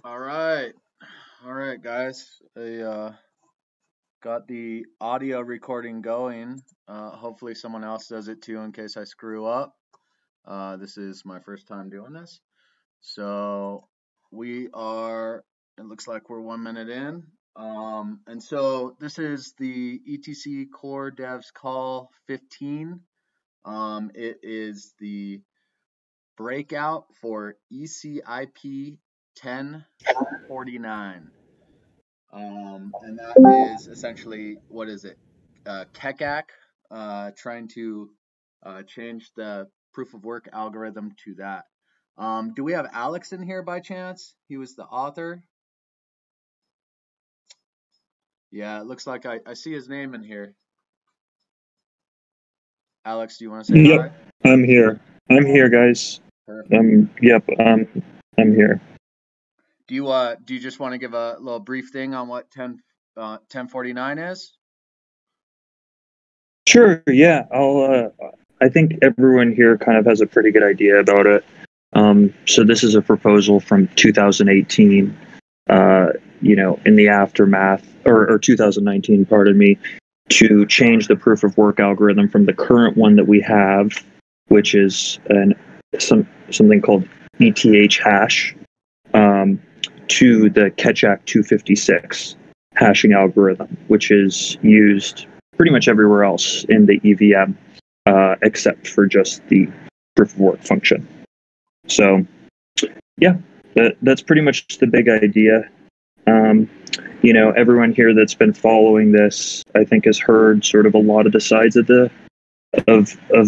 All right. All right, guys. I got the audio recording going. Hopefully someone else does it too in case I screw up. This is my first time doing this. So it looks like we're 1 minute in. And so this is the ETC Core Devs Call 15. It is the breakout for ECIP 1049. And that is essentially, what is it? Keccak, trying to change the proof of work algorithm to that. Do we have Alex in here by chance? He was the author. Yeah, it looks like I see his name in here. Alex, do you want to say hi? Yep, I'm here. I'm here, guys. Perfect. Yep, I'm here. Do you just want to give a little brief thing on what 1049 is? Sure, yeah. I think everyone here kind of has a pretty good idea about it. So this is a proposal from 2018, in the aftermath, or 2019, pardon me, to change the proof of work algorithm from the current one that we have, which is something called ETH hash, to the Keccak 256 hashing algorithm, which is used pretty much everywhere else in the EVM, except for just the proof of work function. So, yeah, that's pretty much the big idea. Everyone here that's been following this, I think, has heard sort of a lot of the sides of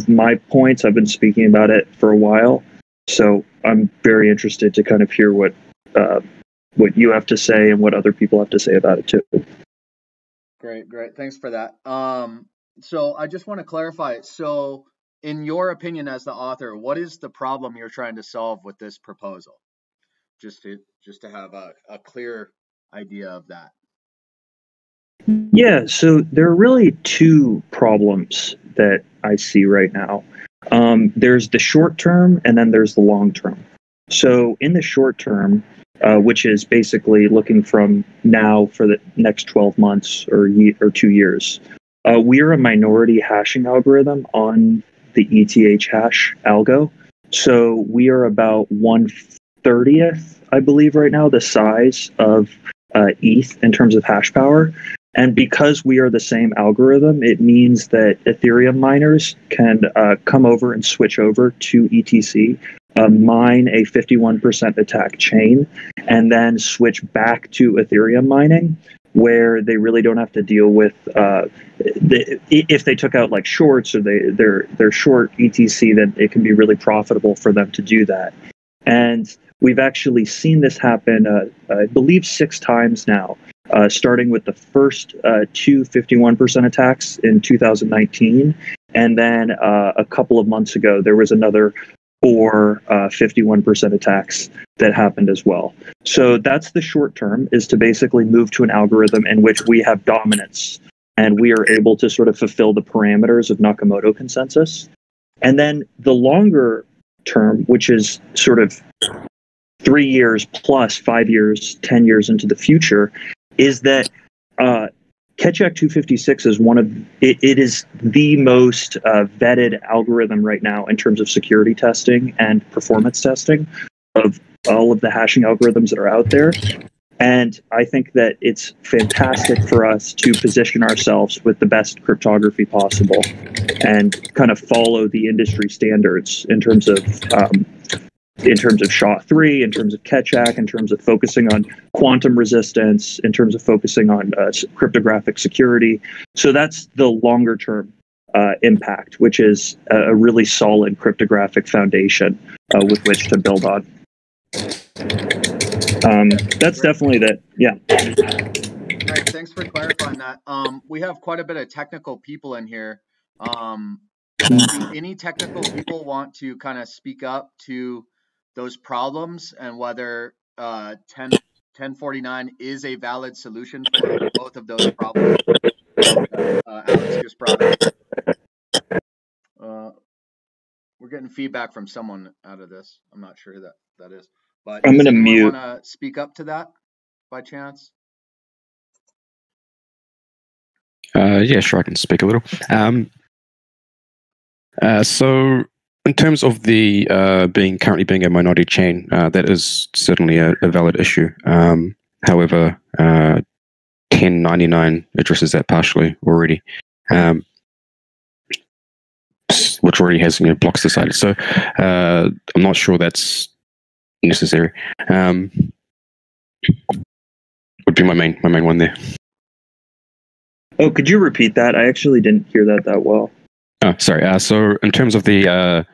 my points. I've been speaking about it for a while, so I'm very interested to kind of hear what you have to say and what other people have to say about it too. Great. Thanks for that. So I just want to clarify. So, in your opinion as the author, what is the problem you're trying to solve with this proposal? Just to have a clear idea of that. Yeah, so there are really two problems that I see right now. There's the short term and then there's the long term. So in the short term, which is basically looking from now for the next 12 months or 2 years, we are a minority hashing algorithm on the ETH hash algo. So we are about 1/30th, I believe, right now, the size of ETH in terms of hash power. And because we are the same algorithm, it means that Ethereum miners can come over and switch over to ETC, mine a 51% attack chain, and then switch back to Ethereum mining, where they really don't have to deal with if they took out like shorts or they're short ETC, then it can be really profitable for them to do that. And we've actually seen this happen, I believe, 6 times now. Starting with the first 2 51% attacks in 2019. And then a couple of months ago, there was another 4 51% attacks that happened as well. So that's the short term, is to basically move to an algorithm in which we have dominance and we are able to sort of fulfill the parameters of Nakamoto consensus. And then the longer term, which is sort of 3 years plus 5 years, 10 years into the future, is that Keccak 256 is it is the most vetted algorithm right now in terms of security testing and performance testing of all of the hashing algorithms that are out there. And I think that it's fantastic for us to position ourselves with the best cryptography possible and kind of follow the industry standards in terms of SHA-3, in terms of Keccak, in terms of focusing on quantum resistance, in terms of focusing on cryptographic security. So that's the longer term impact, which is a really solid cryptographic foundation with which to build on. That's definitely that. Yeah. Right. Thanks for clarifying that. We have quite a bit of technical people in here. Do any technical people want to kind of speak up to those problems and whether 1049 is a valid solution for both of those problems Alex just brought up? We're getting feedback from someone out of this. I'm not sure who that is. But I'm does going to anyone mute. want to speak up to that by chance? Yeah, sure, I can speak a little. So in terms of the currently being a minority chain, that is certainly a valid issue. However, 1099 addresses that partially already, which already has blocks decided. So I'm not sure that's necessary. Would be my main one there. Oh, could you repeat that? I actually didn't hear that well. Oh, sorry. So in terms of the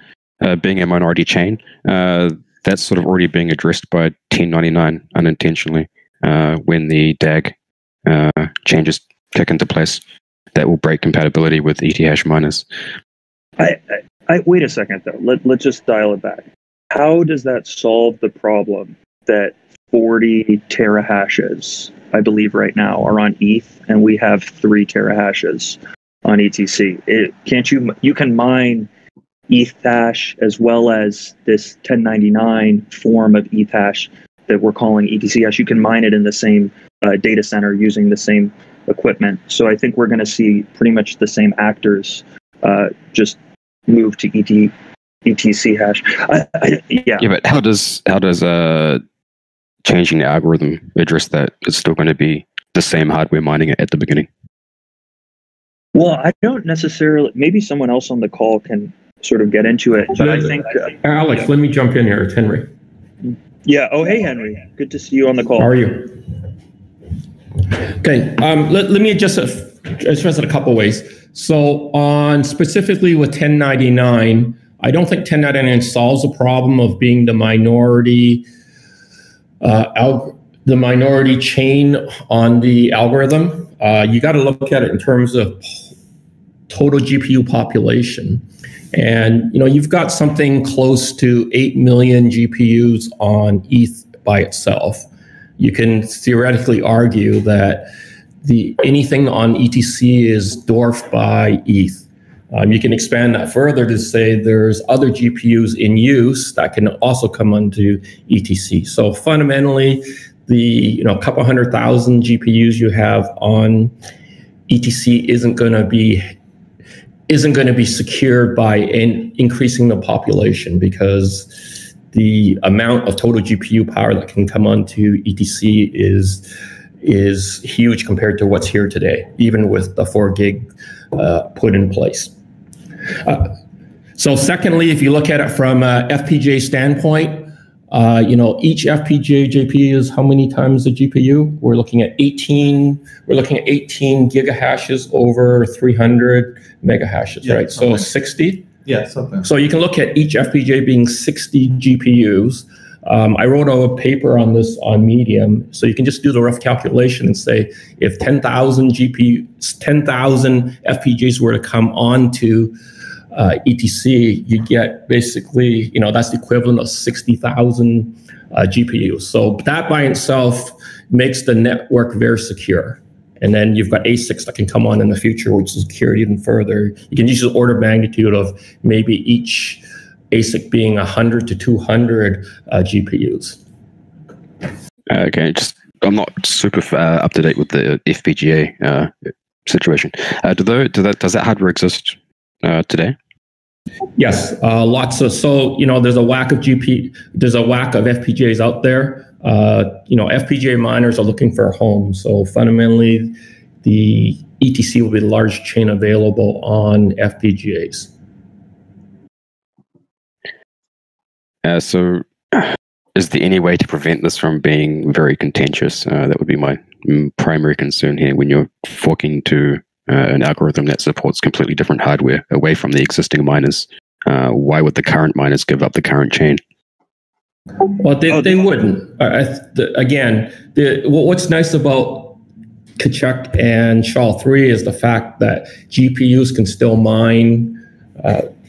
being a minority chain, that's sort of already being addressed by 1099 unintentionally when the DAG changes kick into place. That will break compatibility with ETH miners. I wait a second though. Let's just dial it back. How does that solve the problem that 40 terahashes, I believe right now, are on ETH, and we have 3 terahashes on ETC? You can mine ETH hash as well as this 1099 form of ETH hash that we're calling ETC hash. You can mine it in the same data center using the same equipment. So I think we're going to see pretty much the same actors just move to ETC hash. Yeah, but how does changing the algorithm address that? It's still going to be the same hardware mining at the beginning. Well, I don't necessarily. Maybe someone else on the call can sort of get into it. But I think Alex, let me jump in here. It's Henry. Yeah. Oh, hey, Henry. Good to see you on the call. How are you? Okay. Let me address it a couple ways. So on specifically with 1099, I don't think 1099 solves the problem of being the minority chain on the algorithm. You got to look at it in terms of total GPU population. And you've got something close to 8 million GPUs on ETH by itself. You can theoretically argue that anything on ETC is dwarfed by ETH. You can expand that further to say there's other GPUs in use that can also come onto ETC. So fundamentally, the couple 100,000 GPUs you have on ETC isn't going to be secured by increasing the population, because the amount of total GPU power that can come onto ETC is huge compared to what's here today, even with the 4 gig put in place. So secondly, if you look at it from a FPGA standpoint, each FPGA GPU is how many times the GPU? We're looking at 18 gigahashes over 300 megahashes, yeah, right? So 60? Yeah, something. So you can look at each FPGA being 60 GPUs. I wrote a paper on this on Medium, so you can just do the rough calculation and say if 10,000 FPGAs were to come onto ETC, you get basically, that's the equivalent of 60,000 GPUs. So that by itself makes the network very secure. And then you've got ASICs that can come on in the future, which is secured even further. You can use the order of magnitude of maybe each ASIC being 100 to 200 GPUs. Okay, I'm not super up to date with the FPGA situation. Does that hardware exist today? Yes, lots of. So there's a whack of FPGAs out there. FPGA miners are looking for a home. So fundamentally, the ETC will be the large chain available on FPGAs. So is there any way to prevent this from being very contentious? That would be my primary concern here when you're forking to an algorithm that supports completely different hardware away from the existing miners. Why would the current miners give up the current chain? Well, they wouldn't. What's nice about Keccak and SHA-3 is the fact that GPUs can still mine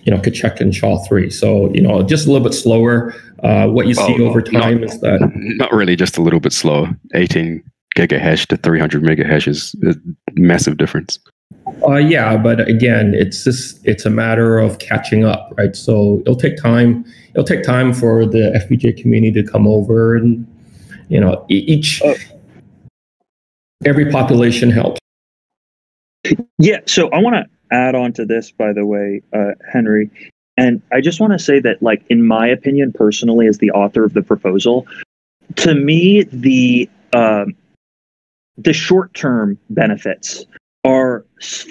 Keccak and SHA-3. So, just a little bit slower. What you see over time is that... Not really, just a little bit slower. 18 gigahash to 300 megahash is a massive difference. Yeah, but again, it's a matter of catching up, right? So it'll take time. It'll take time for the FPGA community to come over, and every population helps. Yeah, so I want to add on to this, by the way, Henry, and I just want to say that, like, in my opinion, personally, as the author of the proposal, to me, the short-term benefits are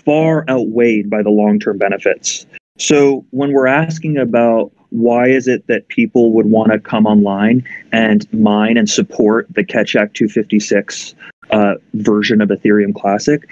far outweighed by the long-term benefits. So when we're asking about why is it that people would want to come online and mine and support the Keccak 256 version of Ethereum Classic,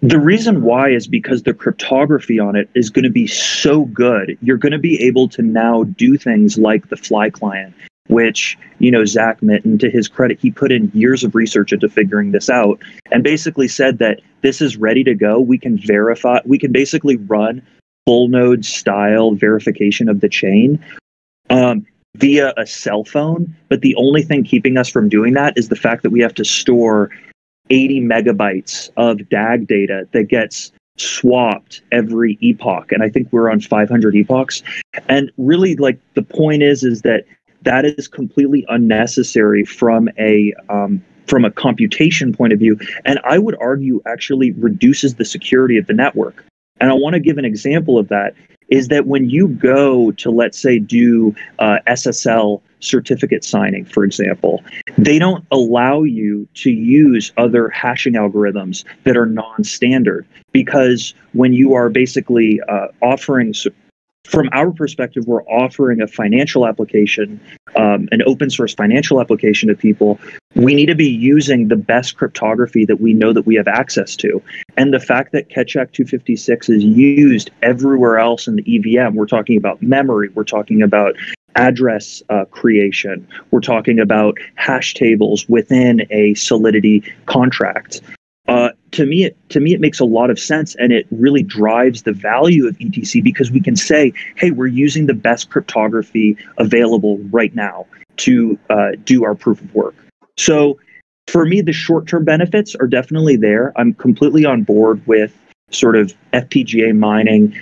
the reason why is because the cryptography on it is going to be so good. You're going to be able to now do things like the Fly client, which, Zach Mitten, to his credit, he put in years of research into figuring this out and basically said that this is ready to go. We can verify, we can basically run full node style verification of the chain via a cell phone. But the only thing keeping us from doing that is the fact that we have to store 80 megabytes of DAG data that gets swapped every epoch. And I think we're on 500 epochs. And really, like, the point is that is completely unnecessary from a computation point of view. And I would argue actually reduces the security of the network. And I want to give an example of that is that when you go to, let's say, do SSL certificate signing, for example, they don't allow you to use other hashing algorithms that are non-standard, because when you are basically offering, from our perspective, we're offering a financial application, an open source financial application to people. We need to be using the best cryptography that we know that we have access to. And the fact that Keccak 256 is used everywhere else in the EVM, we're talking about memory, we're talking about address creation, we're talking about hash tables within a Solidity contract. To me, it makes a lot of sense, and it really drives the value of ETC, because we can say, hey, we're using the best cryptography available right now to do our proof of work. So for me, the short-term benefits are definitely there. I'm completely on board with sort of FPGA mining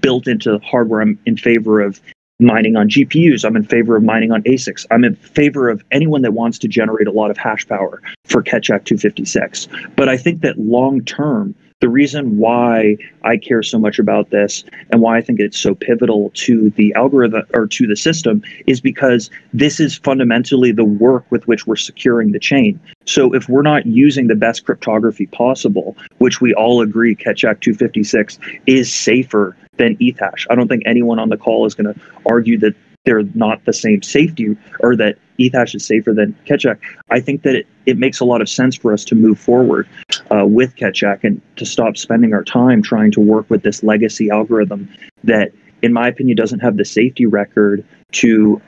built into hardware. I'm in favor of mining on GPUs. I'm in favor of mining on ASICs. I'm in favor of anyone that wants to generate a lot of hash power for Keccak 256. But I think that long term, the reason why I care so much about this and why I think it's so pivotal to the algorithm or to the system is because this is fundamentally the work with which we're securing the chain. So if we're not using the best cryptography possible, which we all agree Keccak 256 is safer than Ethash. I don't think anyone on the call is going to argue that they're not the same safety, or that Ethash is safer than Keccak. I think that it makes a lot of sense for us to move forward with Keccak and to stop spending our time trying to work with this legacy algorithm that, in my opinion, doesn't have the safety record to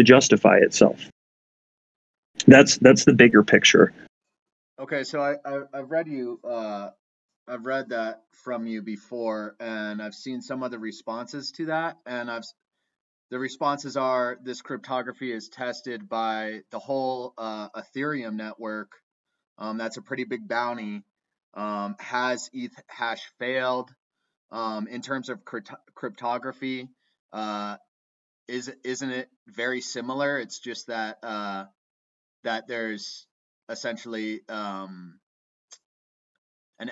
justify itself. That's the bigger picture. Okay, so I've read you. I've read that from you before, and I've seen some of the responses to that, and the responses are this cryptography is tested by the whole Ethereum network. That's a pretty big bounty. Has ETH failed? In terms of cryptography, isn't it very similar? It's just that that there's essentially an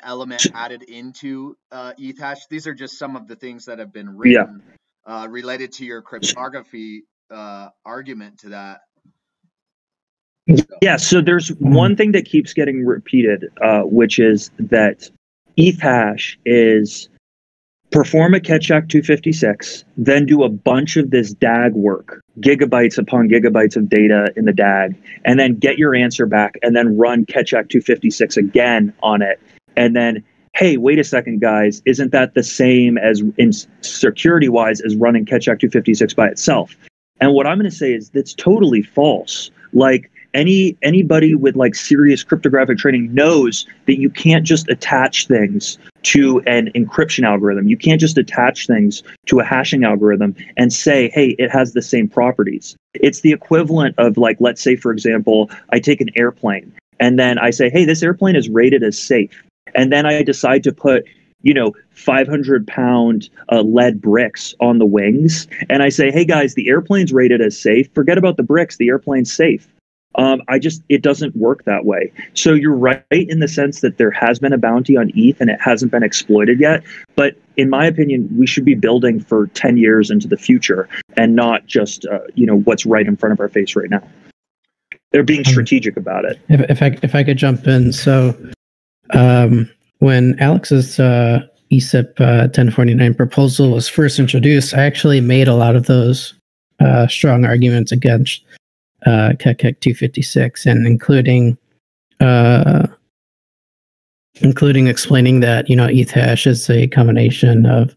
element added into Ethash. These are just some of the things that have been written related to your cryptography argument to that. Yeah, so there's one thing that keeps getting repeated, which is that Ethash is perform a Keccak 256, then do a bunch of this DAG work, gigabytes upon gigabytes of data in the DAG, and then get your answer back, and then run Keccak 256 again on it. And then, hey, wait a second, guys, isn't that the same as in security-wise as running Keccak 256 by itself? And what I'm going to say is that's totally false. Like, anybody with like serious cryptographic training knows that you can't just attach things to an encryption algorithm. You can't just attach things to a hashing algorithm and say, hey, it has the same properties. It's the equivalent of, like, let's say, for example, I take an airplane and then I say, hey, this airplane is rated as safe. And then I decide to put 500-pound lead bricks on the wings, and I say, hey guys, the airplane's rated as safe. Forget about the bricks. The airplane's safe. It doesn't work that way. So you're right in the sense that there has been a bounty on ETH and it hasn't been exploited yet. But in my opinion, we should be building for 10 years into the future and not just, what's right in front of our face right now. They're being strategic about it. If I could jump in. So when Alex's ECIP 1049 proposal was first introduced, I actually made a lot of those strong arguments against Keccak 256, and including explaining that ETH hash is a combination of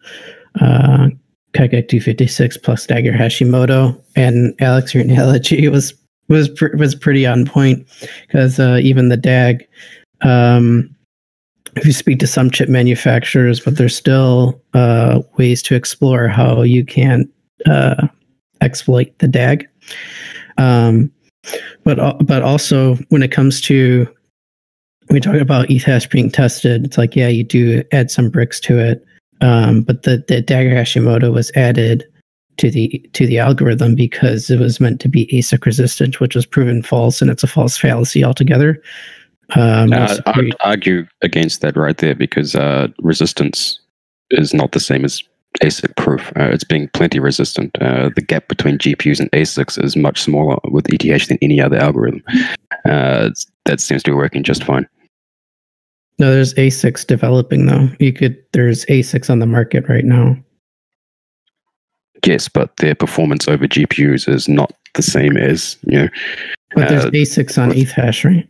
Keccak 256 plus Dagger Hashimoto. And Alex, your analogy was pretty on point, because even the DAG, if you speak to some chip manufacturers, but there's still ways to explore how you can exploit the DAG. But also when it comes to, we talk about ETH hash being tested, it's like, yeah, you do add some bricks to it. But the Dagger Hashimoto was added to the algorithm because it was meant to be ASIC resistant, which was proven false, and it's a false fallacy altogether. I'd argue against that right there, because resistance is not the same as ASIC proof. It's being plenty resistant. The gap between GPUs and ASICs is much smaller with ETH than any other algorithm. That seems to be working just fine. No, there's ASICs developing though. There's ASICs on the market right now. Yes, but their performance over GPUs is not the same as But there's ASICs on ETH hash, right?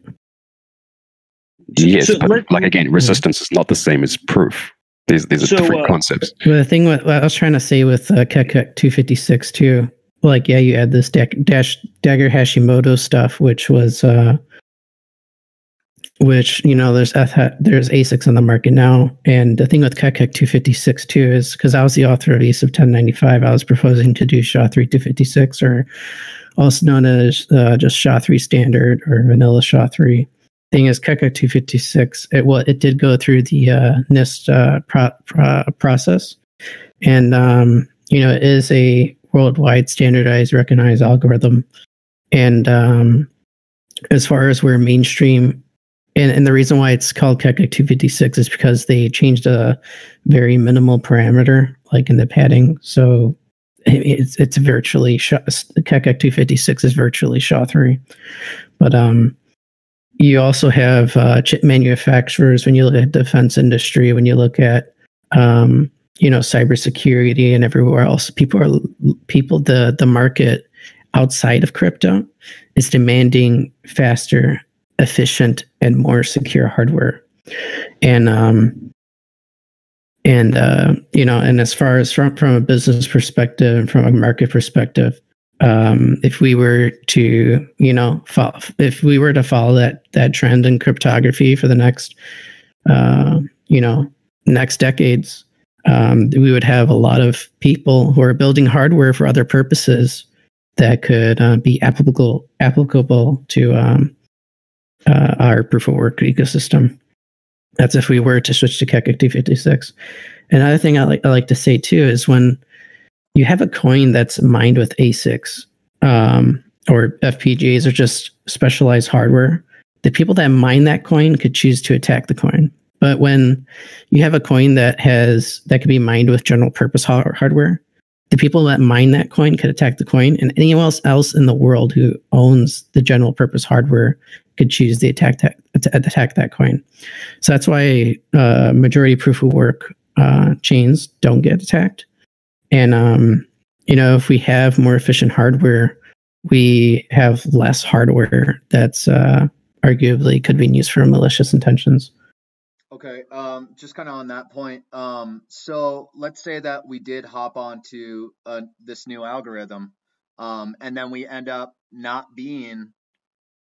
Yes, but again, resistance is not the same as proof. These are different concepts. But the thing what I was trying to say with Keccak 256 too, you add this Dagger Hashimoto stuff, which was there's ASICs on the market now. And the thing with Keccak 256 too is, because I was the author of ECIP 1095, I was proposing to do SHA-3 256, or also known as just SHA-3 standard or vanilla SHA-3. Thing is, Keccak 256, it did go through the NIST process, and it is a worldwide standardized, recognized algorithm. And as far as where mainstream, and the reason why it's called Keccak 256 is because they changed a very minimal parameter, like in the padding. So it's virtually Keccak 256 is virtually SHA-3, but you also have chip manufacturers. When you look at defense industry, when you look at cybersecurity and everywhere else, the market outside of crypto is demanding faster, efficient, and more secure hardware. And as far as from a business perspective and from a market perspective, if we were to follow that trend in cryptography for the next decades, we would have a lot of people who are building hardware for other purposes that could be applicable to our proof of work ecosystem. That's if we were to switch to Keccak 256. Another thing I like to say too is, when you have a coin that's mined with ASICs or FPGAs or just specialized hardware, the people that mine that coin could choose to attack the coin. But when you have a coin that can be mined with general purpose hardware, the people that mine that coin could attack the coin, and anyone else in the world who owns the general purpose hardware could choose to attack that coin. So that's why majority proof of work chains don't get attacked. And if we have more efficient hardware, we have less hardware that's arguably could be used for malicious intentions. Okay, just kind of on that point. So let's say that we did hop onto this new algorithm, and then we end up not being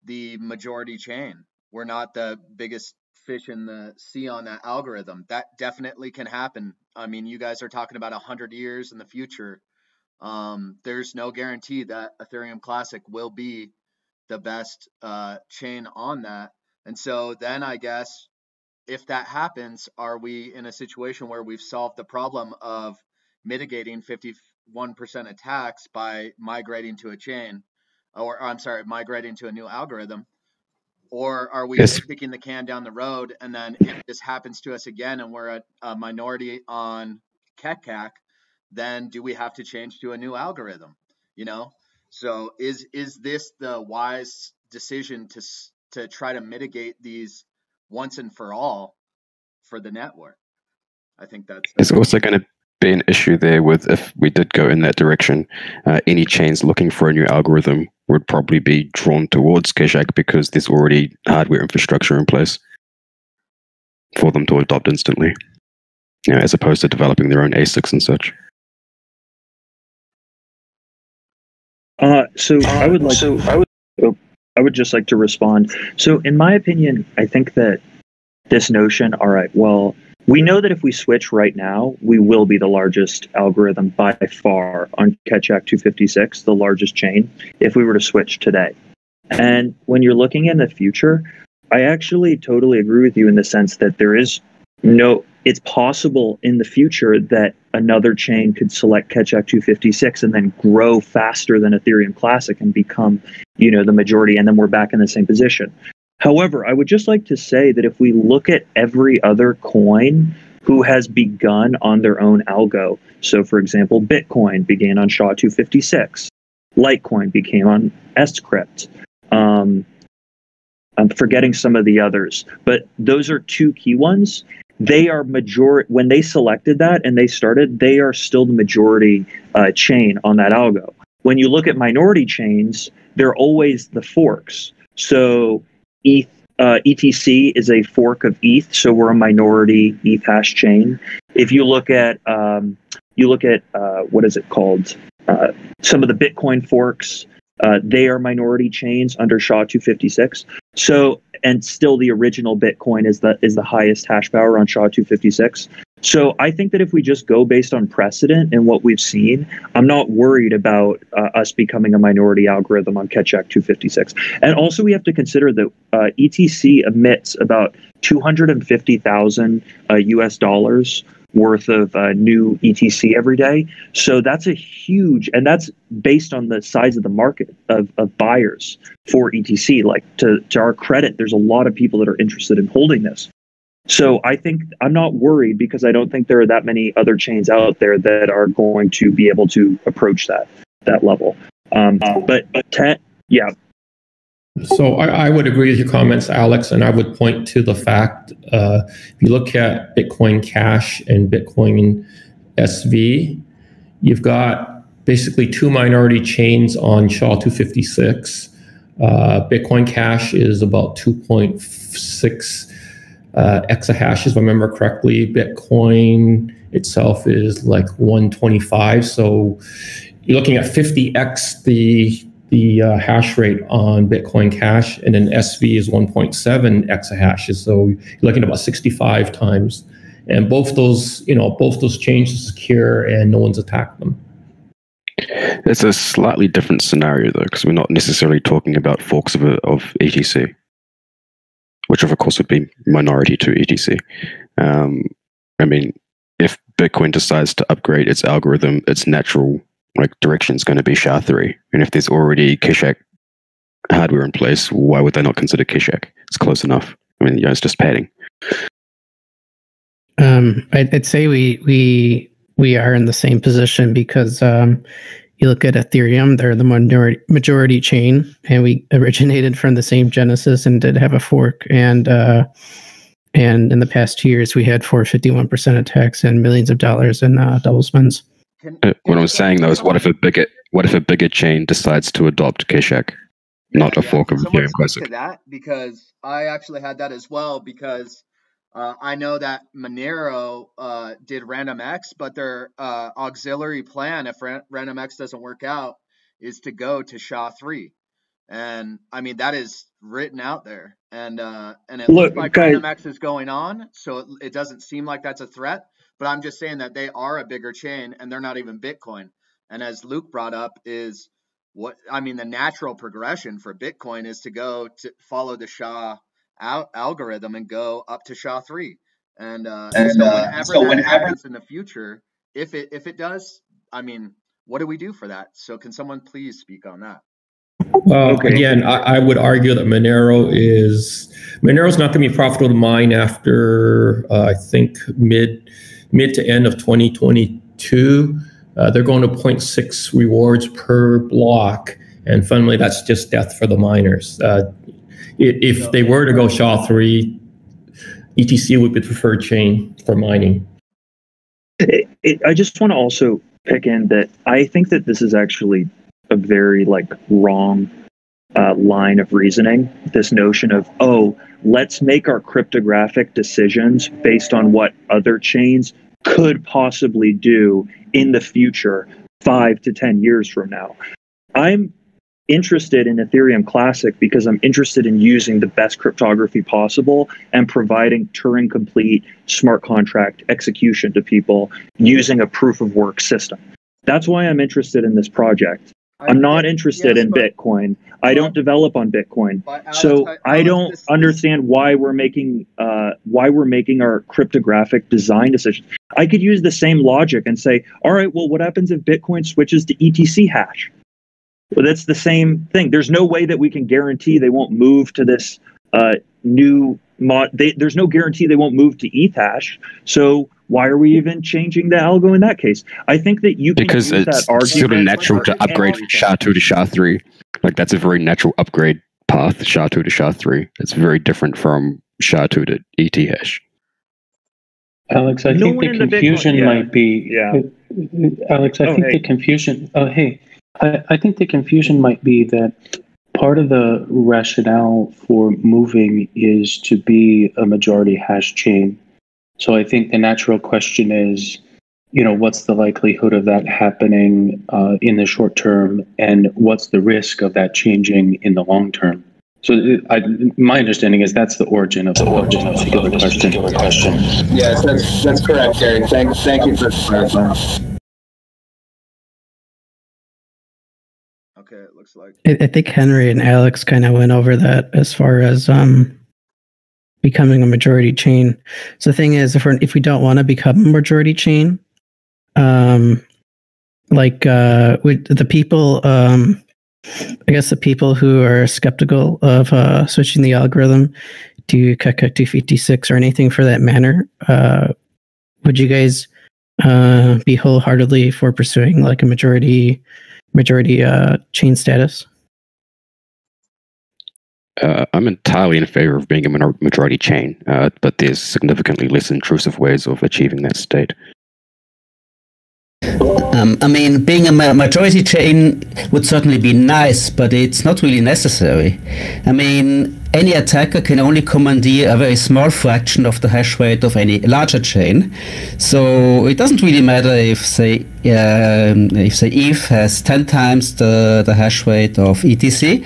the majority chain. We're not the biggest fish in the sea on that algorithm. That definitely can happen. I mean, you guys are talking about 100 years in the future. There's no guarantee that Ethereum Classic will be the best chain on that. And so then I guess if that happens, are we in a situation where we've solved the problem of mitigating 51% attacks by migrating to a chain, or I'm sorry, migrating to a new algorithm? Or are we Yes. kicking the can down the road, and then if this happens to us again and we're a minority on Keccak, then do we have to change to a new algorithm? You know, so is this the wise decision to try to mitigate these once and for all for the network? I think that's There's also going to be an issue there with if we did go in that direction, any chains looking for a new algorithm would probably be drawn towards Keccak because there's already hardware infrastructure in place for them to adopt instantly, as opposed to developing their own ASICs and such. I would just like to respond. So, in my opinion, I think that this notion, all right, well, we know that if we switch right now, we will be the largest algorithm by far on Keccak 256, the largest chain, if we were to switch today. And when you're looking in the future, I actually totally agree with you in the sense that it's possible in the future that another chain could select Keccak 256 and then grow faster than Ethereum Classic and become, the majority, and then we're back in the same position. However, I would just like to say that if we look at every other coin who has begun on their own algo, so for example, Bitcoin began on SHA-256, Litecoin became on scrypt. I'm forgetting some of the others, but those are two key ones. They are when they selected that and they started, they are still the majority chain on that algo. When you look at minority chains, they're always the forks. So ETC is a fork of ETH, so we're a minority ETH hash chain. If you look at what is it called? Some of the Bitcoin forks, they are minority chains under SHA-256. So, and still the original Bitcoin is the highest hash power on SHA-256. So I think that if we just go based on precedent and what we've seen, I'm not worried about us becoming a minority algorithm on Keccak 256. And also we have to consider that ETC emits about 250,000 US dollars worth of new ETC every day. So that's a huge, and that's based on the size of the market of buyers for ETC. Like to our credit, there's a lot of people that are interested in holding this. So I think I'm not worried because I don't think there are that many other chains out there that are going to be able to approach that level. Yeah. So I would agree with your comments, Alex, and I would point to the fact if you look at Bitcoin Cash and Bitcoin SV, you've got basically two minority chains on SHA-256. Bitcoin Cash is about 2.6 exahashes, if I remember correctly. Bitcoin itself is like 125. So you're looking at 50x the hash rate on Bitcoin Cash, and then SV is 1.7 exahashes. So you're looking at about 65 times. And both those chains are secure and no one's attacked them. It's a slightly different scenario though, because we're not necessarily talking about forks of ETC, which of course would be minority to ETC. I mean, if Bitcoin decides to upgrade its algorithm, its natural direction is going to be SHA-3. And if there's already Keccak hardware in place, why would they not consider Keccak? It's close enough. I mean, it's just padding. I'd say we are in the same position because you look at Ethereum, they're the majority chain, and we originated from the same genesis and did have a fork. And in the past 2 years, we had 451% attacks and millions of dollars in double spends. What I'm saying though is, what if a bigger chain decides to adopt Keccak, not a fork of Ethereum Classic? To that, because I actually had that as well. Because I know that Monero did RandomX, but their auxiliary plan, if RandomX doesn't work out, is to go to SHA-3. And I mean, that is written out there, and it looks like RandomX is going on, so it doesn't seem like that's a threat. But I'm just saying that they are a bigger chain, and they're not even Bitcoin. And as Luke brought up, is the natural progression for Bitcoin is to go to follow the SHA algorithm and go up to SHA-3. And so whenever that happens in the future, if it does, I mean, what do we do for that? So can someone please speak on that? Well, again, I would argue that Monero's not going to be profitable to mine after I think mid to end of 2022. They're going to 0.6 rewards per block, and fundamentally, that's just death for the miners. If they were to go SHA-3, ETC would be the preferred chain for mining. I just want to also pick in that I think that this is actually a very wrong line of reasoning. This notion of, let's make our cryptographic decisions based on what other chains could possibly do in the future, 5 to 10 years from now. I'm interested in Ethereum Classic because I'm interested in using the best cryptography possible and providing Turing complete smart contract execution to people using a proof of work system. That's why I'm interested in this project. I'm not interested in Bitcoin. I don't develop on Bitcoin. So I don't understand why we're making our cryptographic design decisions. I could use the same logic and say, all right, well, what happens if Bitcoin switches to ETC hash? Well, that's the same thing. There's no way that we can guarantee they won't move to this new mod. There's no guarantee they won't move to ETH hash. So why are we even changing the algo in that case? I think that you can because use it's that argument sort of natural to upgrade from SHA-2 to SHA-3. That's a very natural upgrade path, SHA-2 to SHA-3. It's very different from SHA-2 to ET hash. Alex, I think the confusion might be. Yeah. Alex, I think the confusion. I think the confusion might be that part of the rationale for moving is to be a majority hash chain. So I think the natural question is, what's the likelihood of that happening in the short term, and what's the risk of that changing in the long term? So my understanding is that's the origin of this particular question. Yes, that's correct, Gary. Thank you for clarifying. Okay, it looks like. I think Henry and Alex kind of went over that as far as becoming a majority chain. So the thing is, if we don't want to become a majority chain, with the people, I guess the people who are skeptical of switching the algorithm to Keccak 256 or anything for that matter, would you guys be wholeheartedly for pursuing a majority chain status? I'm entirely in favor of being a majority chain, but there's significantly less intrusive ways of achieving that state. Being a majority chain would certainly be nice, but it's not really necessary. Any attacker can only commandeer a very small fraction of the hash rate of any larger chain. So it doesn't really matter if, say, ETH has 10 times the hash rate of ETC.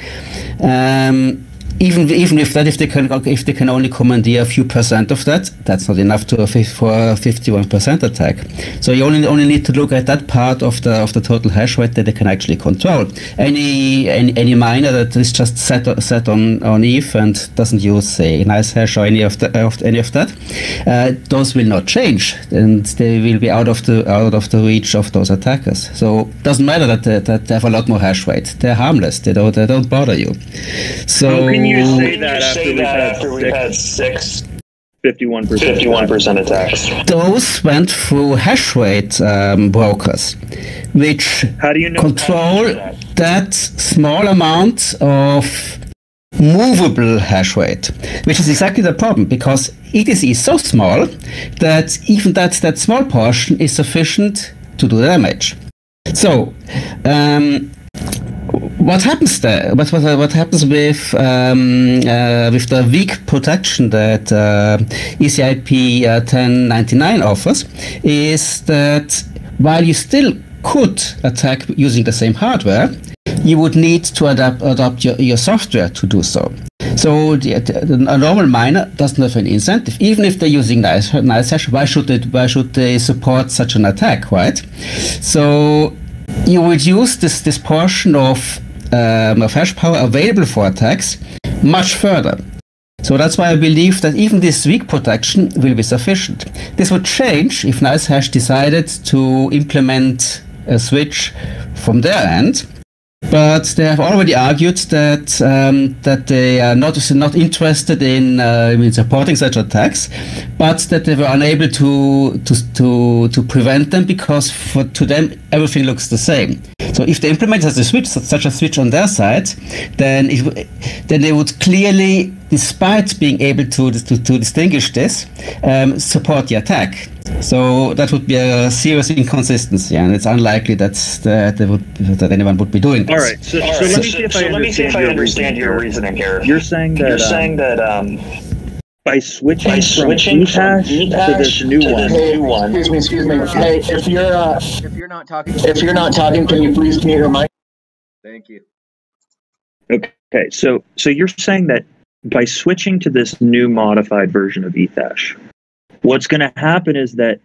Even if they can only commandeer a few percent of that, that's not enough for a 51% attack. So you only need to look at that part of the total hash rate that they can actually control. Any miner that is just set on ETH and doesn't use, say, nice hash or any of that, those will not change, and they will be out of the reach of those attackers. So it doesn't matter that they have a lot more hash rate. They're harmless. They don't bother you. So. Can you say that after we've had six 51% attacks? Those went through hash rate brokers, which control that small amount of movable hash rate, which is exactly the problem, because ETC is so small that even that small portion is sufficient to do damage. So. What happens there? What happens with the weak protection that ECIP 1099 offers is that while you still could attack using the same hardware, you would need to adopt your software to do so. So a normal miner doesn't have any incentive, even if they're using nice hash. Why should they support such an attack, right? So you would use this portion of hash power available for attacks much further. So that's why I believe that even this weak protection will be sufficient. This would change if NiceHash decided to implement a switch from their end. But they have already argued that that they are not interested in supporting such attacks, but that they were unable to prevent them because to them everything looks the same. So if they implement such a switch on their side, then they would clearly, despite being able to distinguish this, support the attack. So that would be a serious inconsistency, and it's unlikely that anyone would be doing this. All right. So let me see if I understand your reasoning here. You're saying that by switching from eHash to this new one. Excuse me. Hey, if you're not talking, can you please mute your mic? Thank you. Okay. So you're saying that by switching to this new modified version of eThash, what's going to happen is that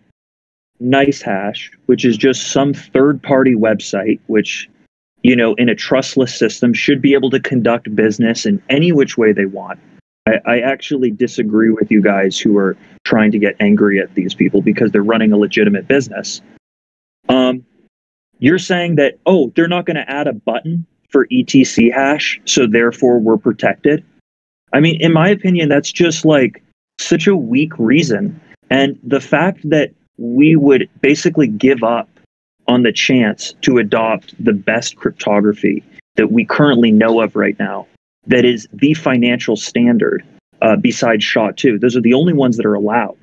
NiceHash, which is just some third-party website, which, in a trustless system, should be able to conduct business in any which way they want. I actually disagree with you guys who are trying to get angry at these people because they're running a legitimate business. You're saying that, they're not going to add a button for ETC hash, so therefore we're protected. I mean, in my opinion, that's just like such a weak reason. And the fact that we would basically give up on the chance to adopt the best cryptography that we currently know of right now, that is the financial standard besides SHA-2. Those are the only ones that are allowed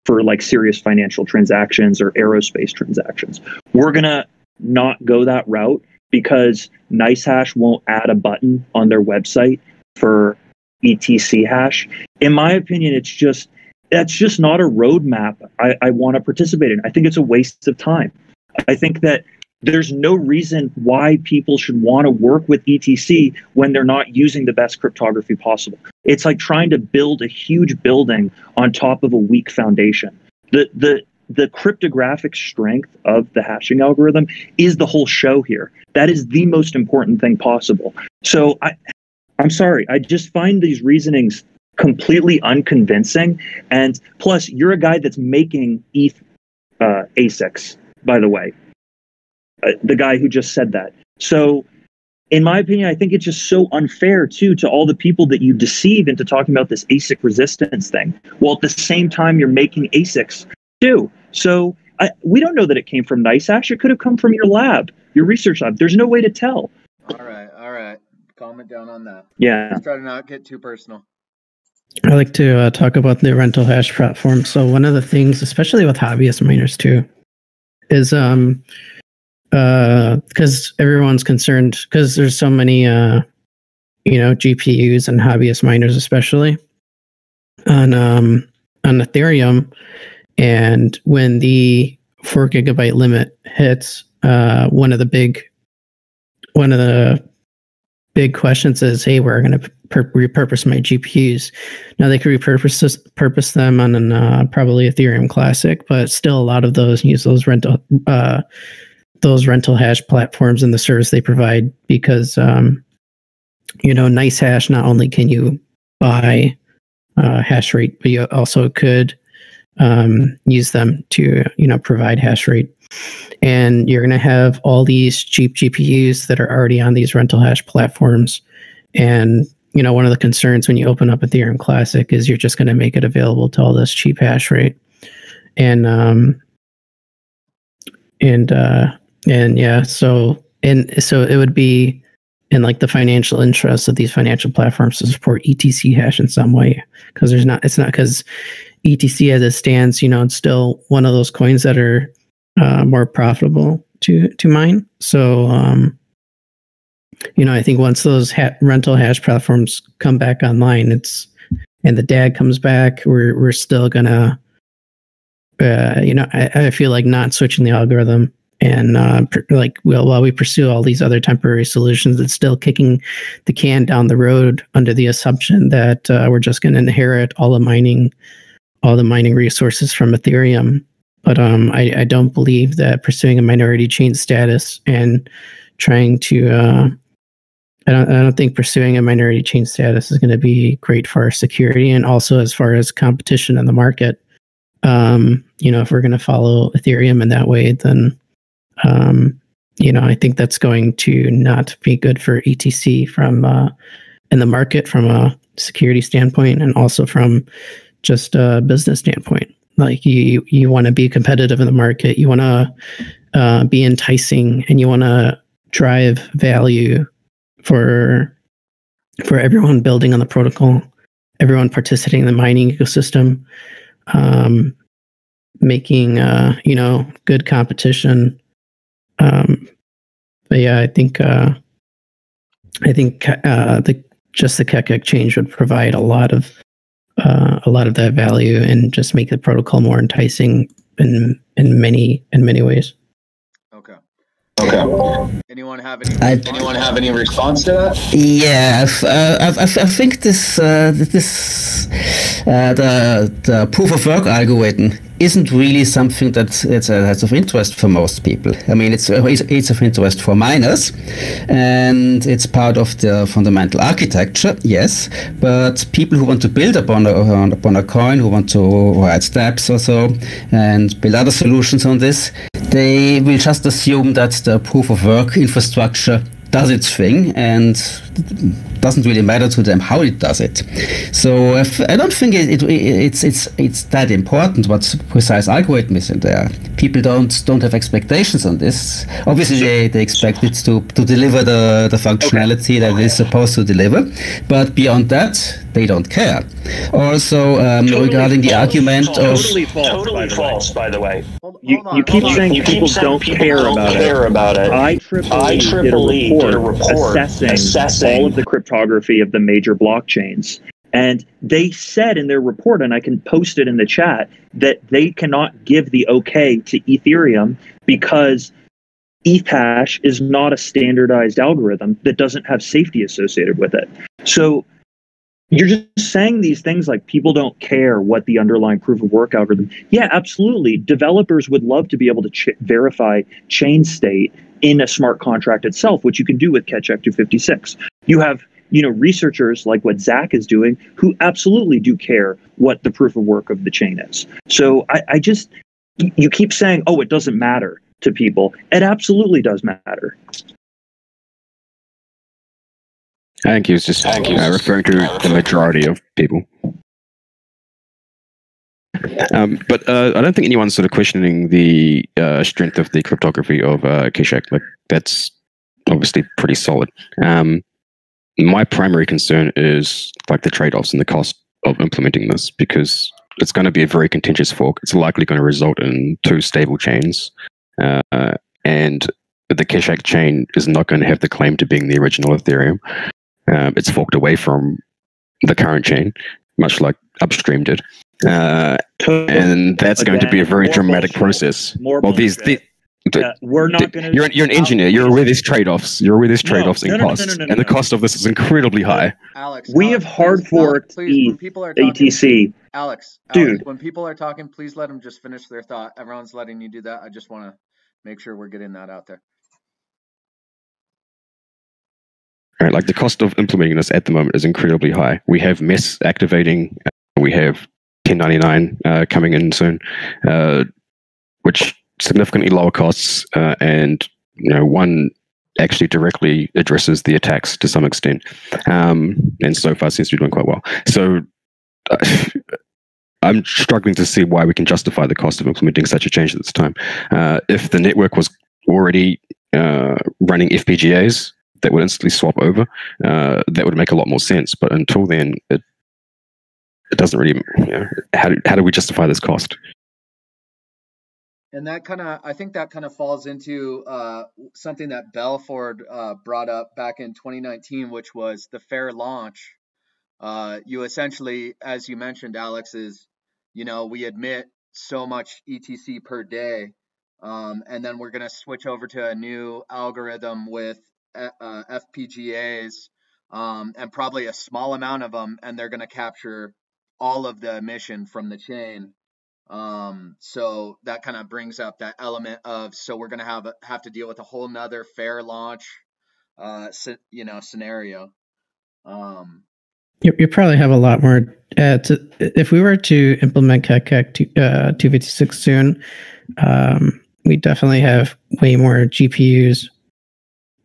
for like serious financial transactions or aerospace transactions. We're going to not go that route because NiceHash won't add a button on their website for ETC hash. In my opinion, that's just not a roadmap I want to participate in. I think it's a waste of time. I think that there's no reason why people should want to work with ETC when they're not using the best cryptography possible. It's like trying to build a huge building on top of a weak foundation. The cryptographic strength of the hashing algorithm is the whole show here. That is the most important thing possible. So I'm sorry, I just find these reasonings completely unconvincing. And plus, you're a guy that's making ETH ASICs, by the way. The guy who just said that. So, in my opinion, I think it's just so unfair, too, to all the people that you deceive into talking about this ASIC resistance thing. While at the same time, you're making ASICs, too. So, we don't know that it came from NiceHash. It could have come from your lab, your research lab. There's no way to tell. All right. Calm it down on that. Yeah. Let's try to not get too personal. I like to talk about the rental hash platform. So one of the things, especially with hobbyist miners too, is because everyone's concerned because there's so many GPUs and hobbyist miners, especially on Ethereum, and when the 4 GB limit hits, one of the big questions is, hey, we're going to repurpose my GPUs. Now they could repurpose them on probably Ethereum Classic, but still a lot of those use those rental hash platforms and the service they provide because NiceHash, not only can you buy hash rate, but you also could use them to provide hash rate. And you're going to have all these cheap GPUs that are already on these rental hash platforms. And, one of the concerns when you open up Ethereum Classic is you're just going to make it available to all this cheap hash rate. So it would be in like the financial interest of these financial platforms to support ETC hash in some way, because it's not because ETC as it stands, it's still one of those coins that are more profitable to mine. So, I think once those rental hash platforms come back online, and the DAG comes back, we're still gonna, I feel like not switching the algorithm and while we pursue all these other temporary solutions, it's still kicking the can down the road under the assumption that we're just going to inherit all the mining resources from Ethereum. But I don't believe that pursuing a minority chain status and trying to I don't think pursuing a minority chain status is going to be great for our security, and also as far as competition in the market. If we're going to follow Ethereum in that way, then I think that's going to not be good for ETC from in the market from a security standpoint, and also from just a business standpoint. Like you want to be competitive in the market, you want to be enticing, and you want to drive value for everyone building on the protocol, everyone participating in the mining ecosystem, making good competition. But yeah, I think the Keccak change would provide a lot of that value and just make the protocol more enticing in many ways. Okay. Anyone have any response to that? Yeah, I think the proof of work algorithm isn't really something that's of interest for most people. I mean, it's of interest for miners, and it's part of the fundamental architecture, yes. But people who want to build upon a coin, who want to write steps or so, and build other solutions on this, they will just assume that the proof of work infrastructure does its thing, and it doesn't really matter to them how it does it. So I don't think it's that important what precise algorithm is in there. People don't have expectations on this. Obviously, they expect it to deliver the functionality that it is supposed to deliver, but beyond that, they don't care. Also, regarding the argument of totally false, by the way. You keep saying people don't care about it. IEEE did a report assessing all of the cryptography of the major blockchains. And they said in their report, and I can post it in the chat, that they cannot give the okay to Ethereum because Ethash is not a standardized algorithm that doesn't have safety associated with it. So you're just saying these things like people don't care what the underlying proof of work algorithm. Yeah, absolutely. Developers would love to be able to verify chain state in a smart contract itself, which you can do with Keccak 256. You have, researchers like what Zach is doing who absolutely do care what the proof of work of the chain is. So I just, you keep saying, oh, it doesn't matter to people. It absolutely does matter. I think he was just referring to the majority of people. But I don't think anyone's sort of questioning the strength of the cryptography of Keccak. Like, that's obviously pretty solid. My primary concern is like the trade-offs and the cost of implementing this, because it's going to be a very contentious fork. It's likely going to result in 2 stable chains, and the Keccak chain is not going to have the claim to being the original Ethereum. It's forked away from the current chain, much like Upstream did. And that's going to be a very dramatic process. Well, we're not going to. You're an engineer. You're aware there's trade-offs. You're aware there's trade-offs in cost, and the cost of this is incredibly high. Alex, we have hard forked ATC. Alex, dude, when people are talking, please let them just finish their thought. Everyone's letting you do that. I just want to make sure we're getting that out there. Right, like the cost of implementing this at the moment is incredibly high. We have MES activating. We have 1099 coming in soon, which significantly lower costs, and one actually directly addresses the attacks to some extent, and so far seems to be doing quite well. So I'm struggling to see why we can justify the cost of implementing such a change at this time. If the network was already running FPGAs that would instantly swap over, that would make a lot more sense. But until then, it doesn't really. How do we justify this cost? And I think that kind of falls into something that Belford brought up back in 2019, which was the fair launch. You essentially, as you mentioned, Alex, is, we admit so much ETC per day, and then we're going to switch over to a new algorithm with FPGAs, and probably a small amount of them, and they're going to capture all of the emission from the chain. So that kind of brings up that element of, so we're going to have to deal with a whole nother fair launch scenario. You probably have a lot more. If we were to implement Keccak 256 soon, we definitely have way more GPUs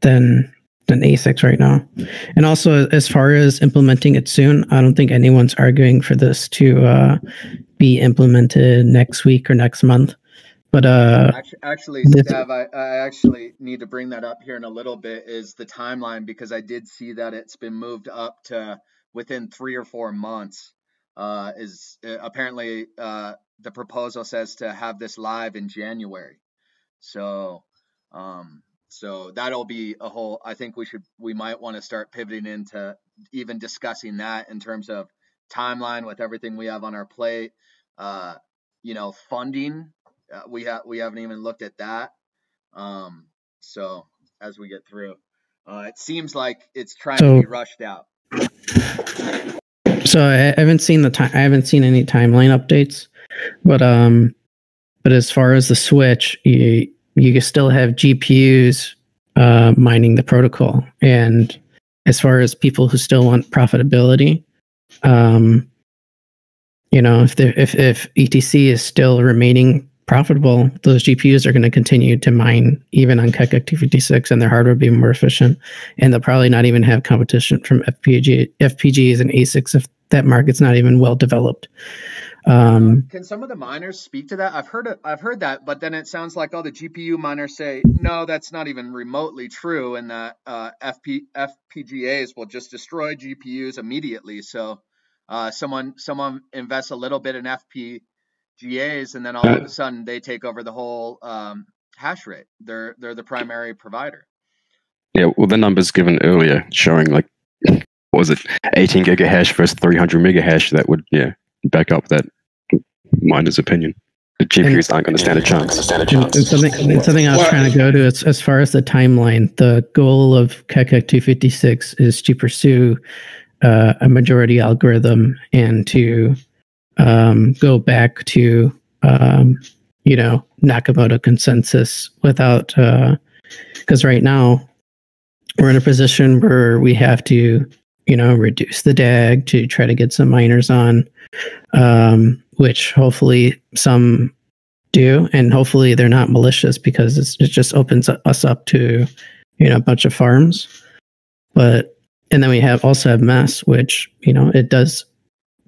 than ASICs right now. And also, as far as implementing it soon, I don't think anyone's arguing for this to be implemented next week or next month. But actually, Stav, I actually need to bring that up here in a little bit, is the timeline, because I did see that it's been moved up to within 3 or 4 months. Apparently the proposal says to have this live in January. So that'll be a whole, I think we might want to start pivoting into even discussing that in terms of timeline with everything we have on our plate. Funding, we haven't even looked at that. So as we get through, it seems like it's trying to be rushed out. So I haven't seen I haven't seen any timeline updates, but as far as the switch, you still have GPUs mining the protocol, and as far as people who still want profitability, if ETC is still remaining profitable, those GPUs are going to continue to mine even on Keccak 256, and their hardware will be more efficient, and they'll probably not even have competition from FPGAs and ASICs if that market's not even well developed. Can some of the miners speak to that? I've heard that, but then it sounds like all the GPU miners say, no, that's not even remotely true, and that FPGAs will just destroy GPUs immediately. So someone invests a little bit in FPGAs, and then all of a sudden they take over the whole hash rate. They're the primary provider. Yeah, well, the numbers given earlier showing like, what was it, 18 gigahash versus 300 megahash, that would back up that miner's opinion. The GPUs aren't going to stand a chance. And something I was trying to go to, as far as the timeline, the goal of Keccak 256 is to pursue a majority algorithm and to go back to Nakamoto consensus without, because right now we're in a position where we have to reduce the DAG to try to get some miners on, which hopefully some do, and hopefully they're not malicious, because it just opens us up to a bunch of farms. And then we also have MES, which it does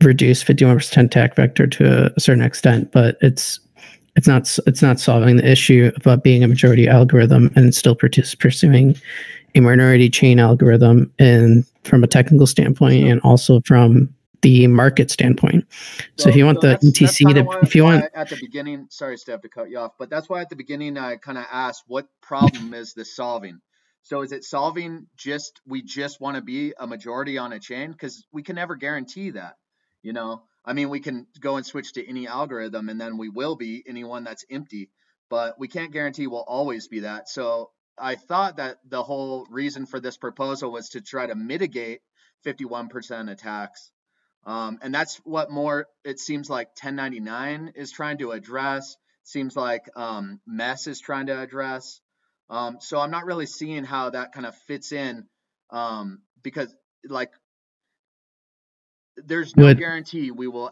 reduce 51% attack vector to a certain extent, but it's not solving the issue about being a majority algorithm, and it's still pursuing a minority chain algorithm, and from a technical standpoint, and also from the market standpoint. So if you want the ETC at the beginning, sorry, Steph, to cut you off, but that's why at the beginning I kind of asked, what problem is this solving? So is it solving we just want to be a majority on a chain? Because we can never guarantee that, we can go and switch to any algorithm, and then we will be anyone that's empty, but we can't guarantee we'll always be that. So I thought that the whole reason for this proposal was to try to mitigate 51% attacks. And that's what it seems like 1099 is trying to address, seems like MES is trying to address. So I'm not really seeing how that kind of fits in, because there's no guarantee we will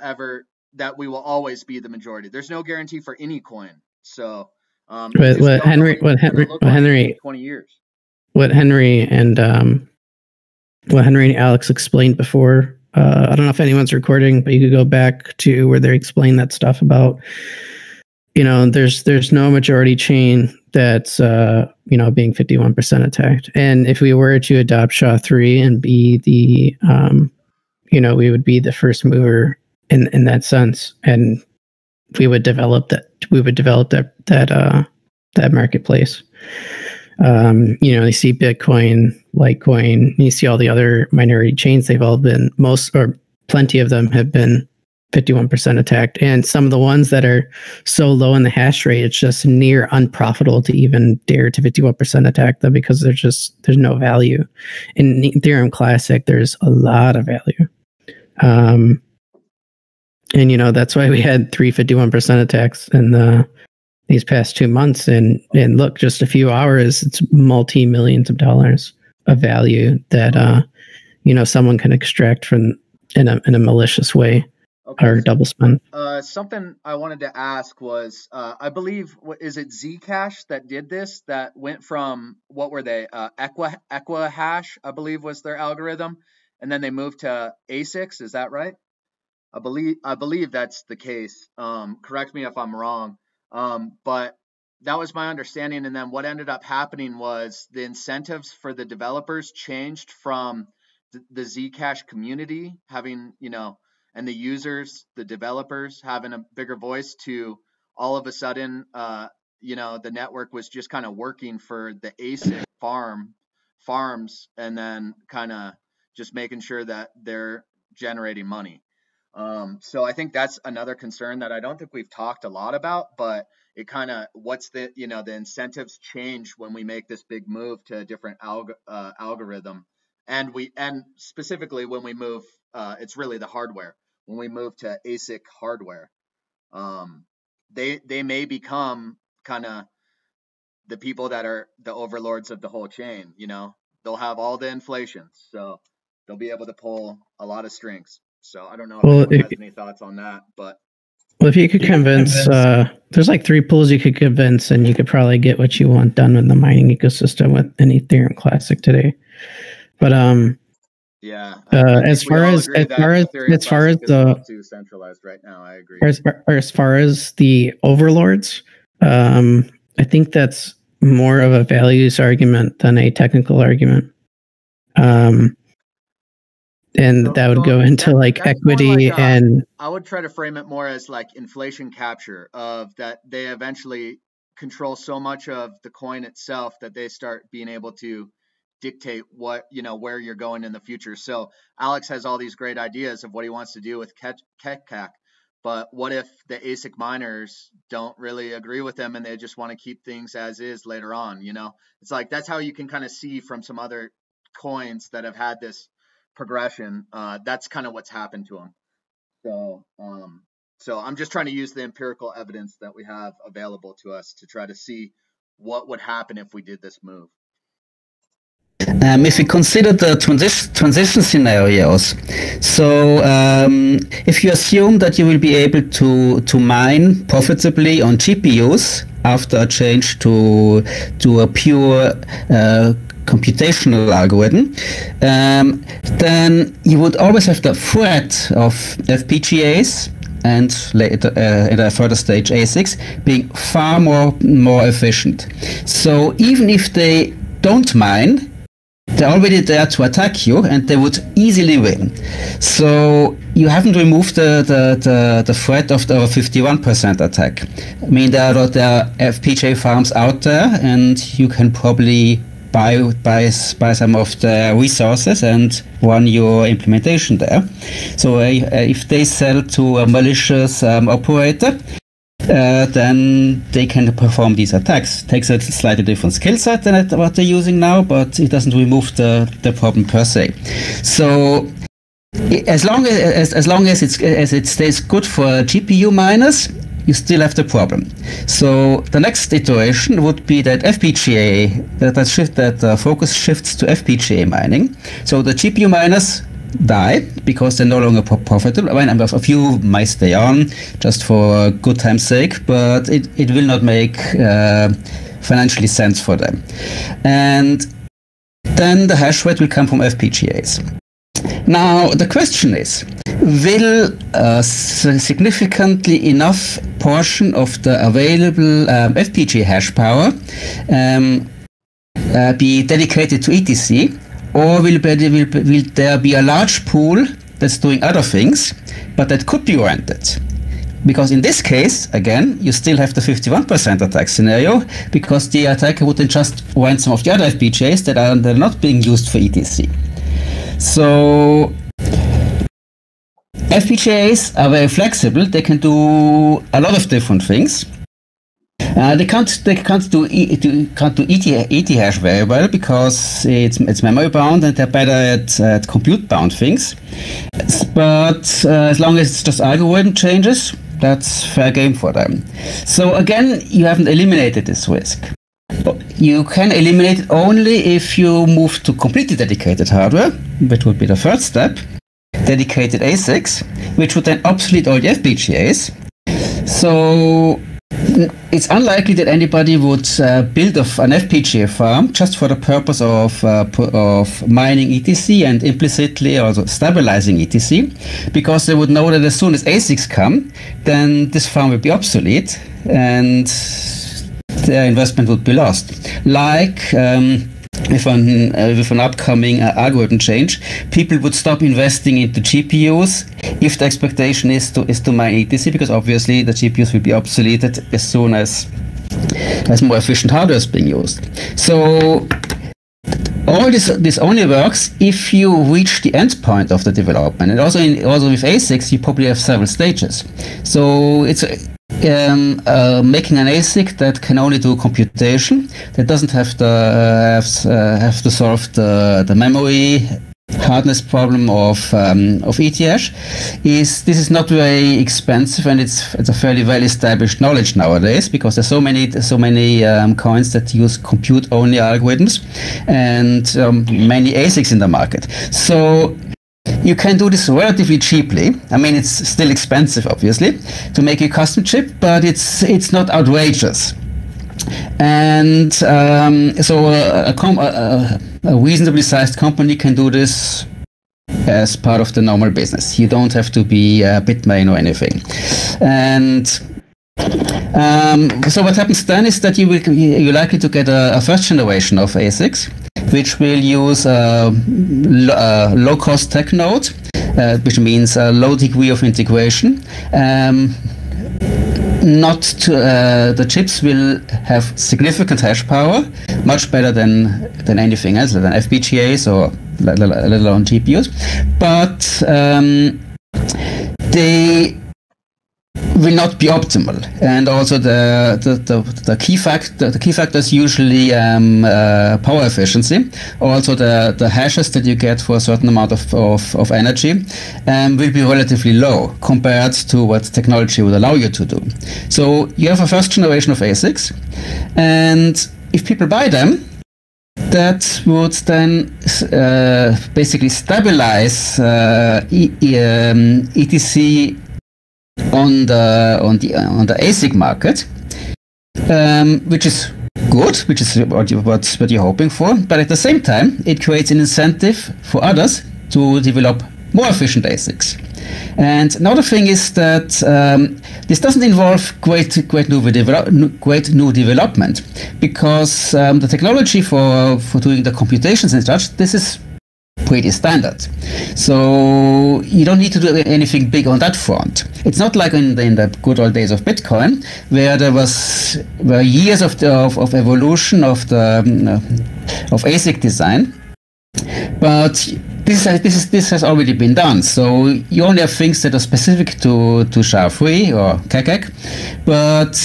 always be the majority. There's no guarantee for any coin. So what Henry 20 years. What Henry and Alex explained before. I don't know if anyone's recording, but you could go back to where they explain that stuff about, there's no majority chain that's being 51% attacked. And if we were to adopt SHA-3 and be the we would be the first mover in that sense, and we would develop that marketplace. You see Bitcoin, Litecoin, you see all the other minority chains, they've all been, plenty of them have been 51% attacked. And some of the ones that are so low in the hash rate, it's just near unprofitable to even dare to 51% attack them, because there's no value. In Ethereum Classic, there's a lot of value. And that's why we had 3 51% attacks in these past 2 months, and look, just a few hours, it's multi-millions of dollars. a value that someone can extract from in a malicious way. Okay. Or double spend. Something I wanted to ask was, I believe, is it Zcash that did this? That went from, what were they? Equihash, I believe, was their algorithm, and then they moved to ASICs. Is that right? I believe that's the case. Correct me if I'm wrong. But that was my understanding. And then what ended up happening was the incentives for the developers changed from the Zcash community having, and the users, the developers having a bigger voice, to all of a sudden, the network was just kind of working for the ASIC farms, and then kind of just making sure that they're generating money. So I think that's another concern that I don't think we've talked a lot about, but it kind of, what's the incentives change when we make this big move to a different algorithm. And specifically when we move, it's really the hardware. When we move to ASIC hardware, they may become kind of the people that are the overlords of the whole chain. They'll have all the inflation, so they'll be able to pull a lot of strings. So I don't know if anyone has any thoughts on that, but. Well, if you could convince, there's like 3 pools you could convince, and you could probably get what you want done in the mining ecosystem with an Ethereum Classic today. But yeah, as far as the too centralized right now, I agree. As far as the overlords, I think that's more of a values argument than a technical argument. And that would go into like equity, and I would try to frame it more as like inflation capture, of that they eventually control so much of the coin itself that they start being able to dictate what, where you're going in the future. So Alex has all these great ideas of what he wants to do with Keccak, but what if the ASIC miners don't really agree with them and they just want to keep things as is later on? It's like, that's how you can kind of see from some other coins that have had this progression. That's kind of what's happened to them. So I'm just trying to use the empirical evidence that we have available to us to try to see what would happen if we did this move. If we consider the transition scenarios, so if you assume that you will be able to mine profitably on GPUs after a change to a pure computational algorithm, then you would always have the threat of FPGAs and later at a further stage ASICs being far more efficient. So even if they don't mine, they're already there to attack you, and they would easily win. So you haven't removed the threat of the 51% attack. I mean, there are FPGA farms out there, and you can probably buy some of the resources and run your implementation there. So if they sell to a malicious operator, then they can perform these attacks. Takes a slightly different skill set than what they're using now, but it doesn't remove the problem per se. So as long as it stays good for GPU miners, you still have the problem. So the next iteration would be that FPGA, that focus shifts to FPGA mining. So the GPU miners die because they're no longer profitable. I mean, a few might stay on just for good time's sake, but it will not make financially sense for them. And then the hash rate will come from FPGAs. Now the question is, will a significantly enough portion of the available FPGA hash power be dedicated to ETC? Or will there be a large pool that's doing other things, but that could be rented? Because in this case, again, you still have the 51% attack scenario, because the attacker would then just rent some of the other FPGAs that are not being used for ETC. So FPGAs are very flexible. They can do a lot of different things. They can't do ET hash very well because it's memory bound, and they're better at compute bound things. But as long as it's just algorithm changes, that's fair game for them. So again, you haven't eliminated this risk. You can eliminate it only if you move to completely dedicated hardware, which would be the third step, dedicated ASICs, which would then obsolete all the FPGAs. So it's unlikely that anybody would build an FPGA farm just for the purpose of mining ETC and implicitly also stabilizing ETC, because they would know that as soon as ASICs come, then this farm will be obsolete and their investment would be lost. Like with an upcoming algorithm change, people would stop investing into GPUs if the expectation is to mine ETC, because obviously the GPUs will be obsoleted as soon as more efficient hardware is being used. So all this only works if you reach the end point of the development, and also with ASICs you probably have several stages. So it's making an ASIC that can only do computation, that doesn't have to solve the memory hardness problem of ETH. This is not very expensive, and it's a fairly well established knowledge nowadays, because there's so many coins that use compute only algorithms and many ASICs in the market. So you can do this relatively cheaply. I mean, it's still expensive, obviously, to make a custom chip, but it's not outrageous. And so a reasonably sized company can do this as part of the normal business. You don't have to be a Bitmain or anything. And so what happens then is that you're likely to get a first generation of ASICs, which will use a low-cost tech node, which means a low degree of integration. The chips will have significant hash power, much better than anything else, than FPGAs or let alone GPUs. But they will not be optimal, and also the key factor is usually power efficiency. Also the hashes that you get for a certain amount of energy will be relatively low compared to what technology would allow you to do. So you have a first generation of ASICs, and if people buy them, that would then basically stabilize ETC on the ASIC market, which is good, which is what you're hoping for. But at the same time, it creates an incentive for others to develop more efficient ASICs. And another thing is that this doesn't involve great new development, because the technology for doing the computations and such, this is pretty standard. So you don't need to do anything big on that front. It's not like in the good old days of Bitcoin, where there were years of evolution of ASIC design. But this has already been done. So you only have things that are specific to SHA-3 or Keccak, but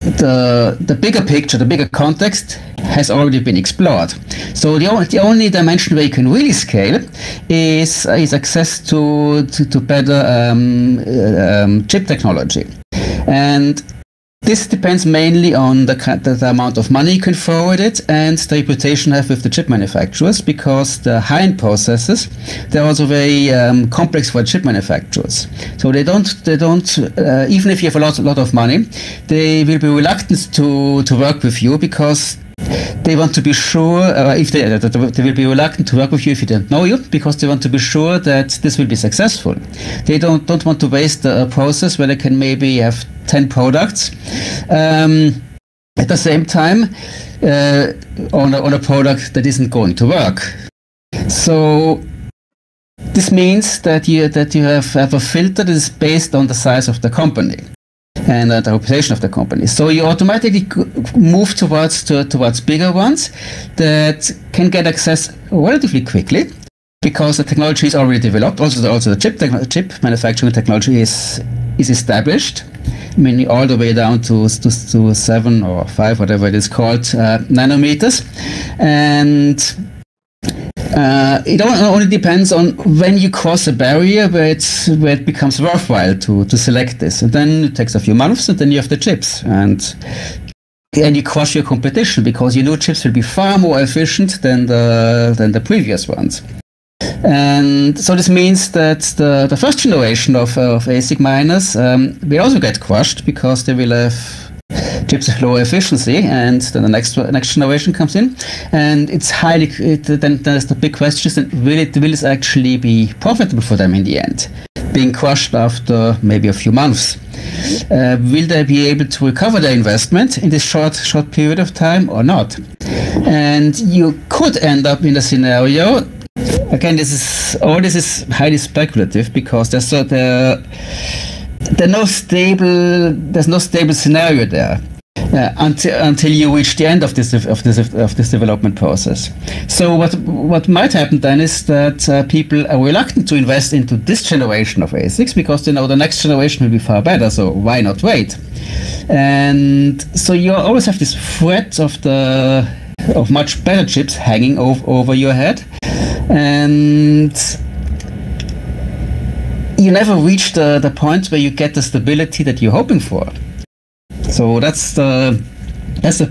the bigger picture, the bigger context has already been explored. So the only dimension where you can really scale is access to better chip technology. And this depends mainly on the amount of money you can throw at it and the reputation you have with the chip manufacturers, because the high-end processors, they're also very complex for chip manufacturers. So they don't even if you have a lot of money, they will be reluctant to work with you, because they want to be sure, they will be reluctant to work with you if you don't know you, because they want to be sure that this will be successful. They don't want to waste a process where they can maybe have 10 products at the same time on a product that isn't going to work. So this means that you have a filter that is based on the size of the company and the reputation of the company. So you automatically move towards bigger ones that can get access relatively quickly, because the technology is already developed. Also the chip manufacturing technology is established. I mean, all the way down to 7 or 5, whatever it is called, nanometers. And it only depends on when you cross a barrier where it becomes worthwhile to select this. And then it takes a few months, and then you have the chips. And and you crush your competition because your new chips will be far more efficient than the previous ones. And so this means that the first generation of ASIC miners will also get crushed because they will have chips of lower efficiency, and then the next generation comes in, and it's then there's the big question: is that will this actually be profitable for them in the end? Being crushed after maybe a few months, will they be able to recover their investment in this short period of time or not? And you could end up in a scenario. Again, this is highly speculative because there's no stable scenario there until you reach the end of this development process. So what might happen then is that people are reluctant to invest into this generation of ASICs because they know the next generation will be far better. So why not wait? And so you always have this threat of much better chips hanging over your head, and you never reach the point where you get the stability that you're hoping for. So that's the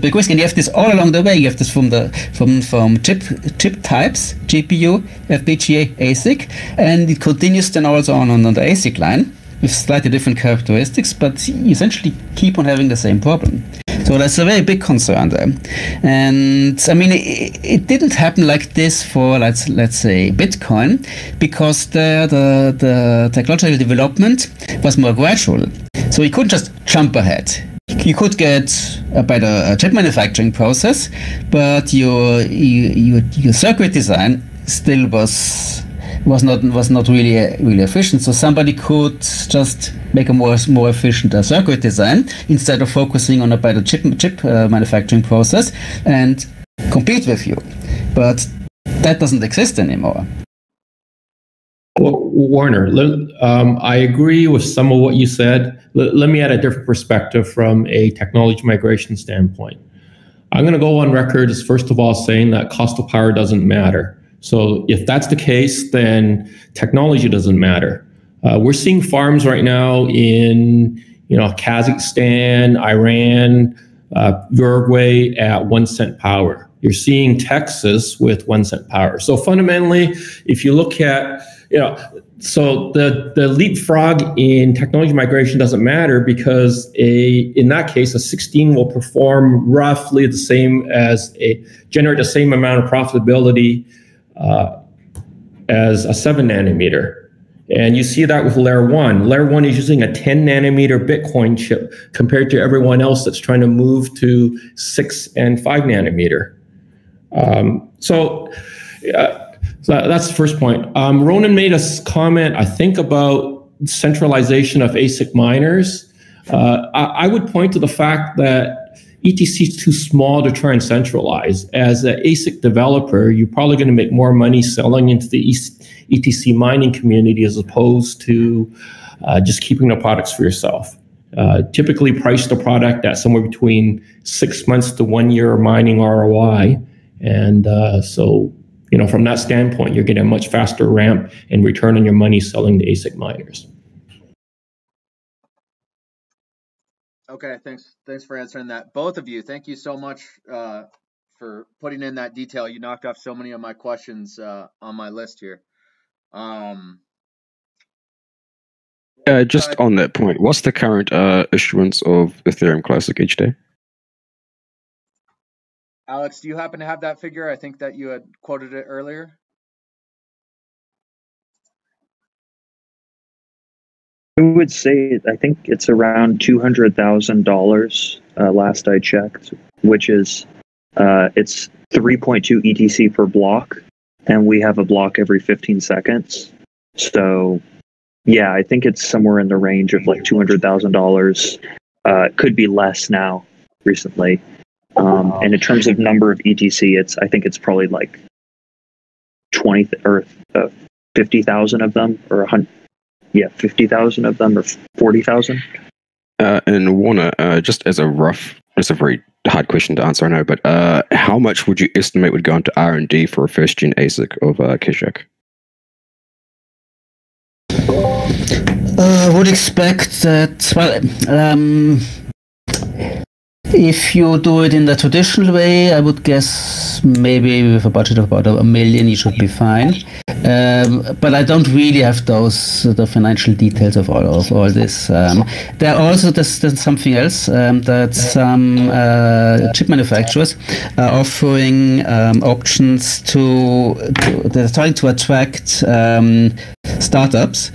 big risk, and you have this all along the way. You have this from chip types, GPU, FPGA, ASIC, and it continues then also on the ASIC line with slightly different characteristics, but you essentially keep on having the same problem. So that's a very big concern there. And I mean, it didn't happen like this for, let's say, Bitcoin, because the technological development was more gradual. So you couldn't just jump ahead. You could get a better chip manufacturing process, but your circuit design still was not really efficient. So somebody could just make a more efficient circuit design instead of focusing on a better chip manufacturing process and compete with you. But that doesn't exist anymore. Well, Warner, I agree with some of what you said. Let me add a different perspective from a technology migration standpoint. I'm going to go on record as first of all saying that cost of power doesn't matter. So if that's the case, then technology doesn't matter. We're seeing farms right now in Kazakhstan, Iran, Uruguay at 1 cent power. You're seeing Texas with 1 cent power. So fundamentally, if you look at so the leapfrog in technology migration doesn't matter because in that case, a 16 will perform roughly the same generate the same amount of profitability as a 7 nanometer. And you see that with Layer 1. Layer 1 is using a 10 nanometer Bitcoin chip compared to everyone else that's trying to move to 6 and 5 nanometer. So that's the first point. Ronan made a comment, I think, about centralization of ASIC miners. I would point to the fact that ETC is too small to try and centralize. As an ASIC developer, you're probably going to make more money selling into the ETC mining community as opposed to just keeping the products for yourself. Typically price the product at somewhere between 6 months to 1 year mining ROI. And so from that standpoint, you're getting a much faster ramp and return on your money selling to ASIC miners. Okay, thanks for answering that. Both of you, thank you so much for putting in that detail. You knocked off so many of my questions on my list here. Just on that point, what's the current issuance of Ethereum Classic each day? Alex, do you happen to have that figure? I think that you had quoted it earlier. I would say I think it's around $200,000 last I checked, which is it's 3.2 ETC per block, and we have a block every 15 seconds. So yeah, I think it's somewhere in the range of like $200,000. Could be less now recently. And in terms of number of ETC, I think it's probably like 20 or 50,000 of them, or 100. Yeah, 50,000 of them, or 40,000. And Warner, just as a very hard question to answer, I know, but how much would you estimate would go into R&D for a first-gen ASIC of Keccak? I would expect that, If you do it in the traditional way, I would guess maybe with a budget of about $1 million, you should be fine. But I don't really have the financial details of all this. There are also there's something else that some chip manufacturers are offering options they're trying to attract startups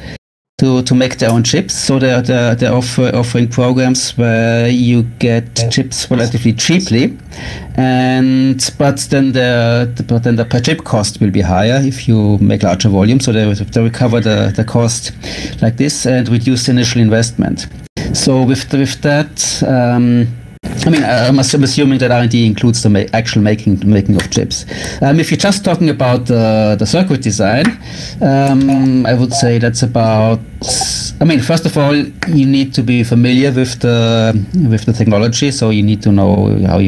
to make their own chips. So they're offering programs where you get chips relatively cheaply, but then the per chip cost will be higher if you make larger volume. So they recover the cost like this and reduce the initial investment. So with that. I'm assuming that R&D includes the actual making of chips. If you're just talking about the circuit design, I would say that's about. First of all, you need to be familiar with the technology. So you need to know how to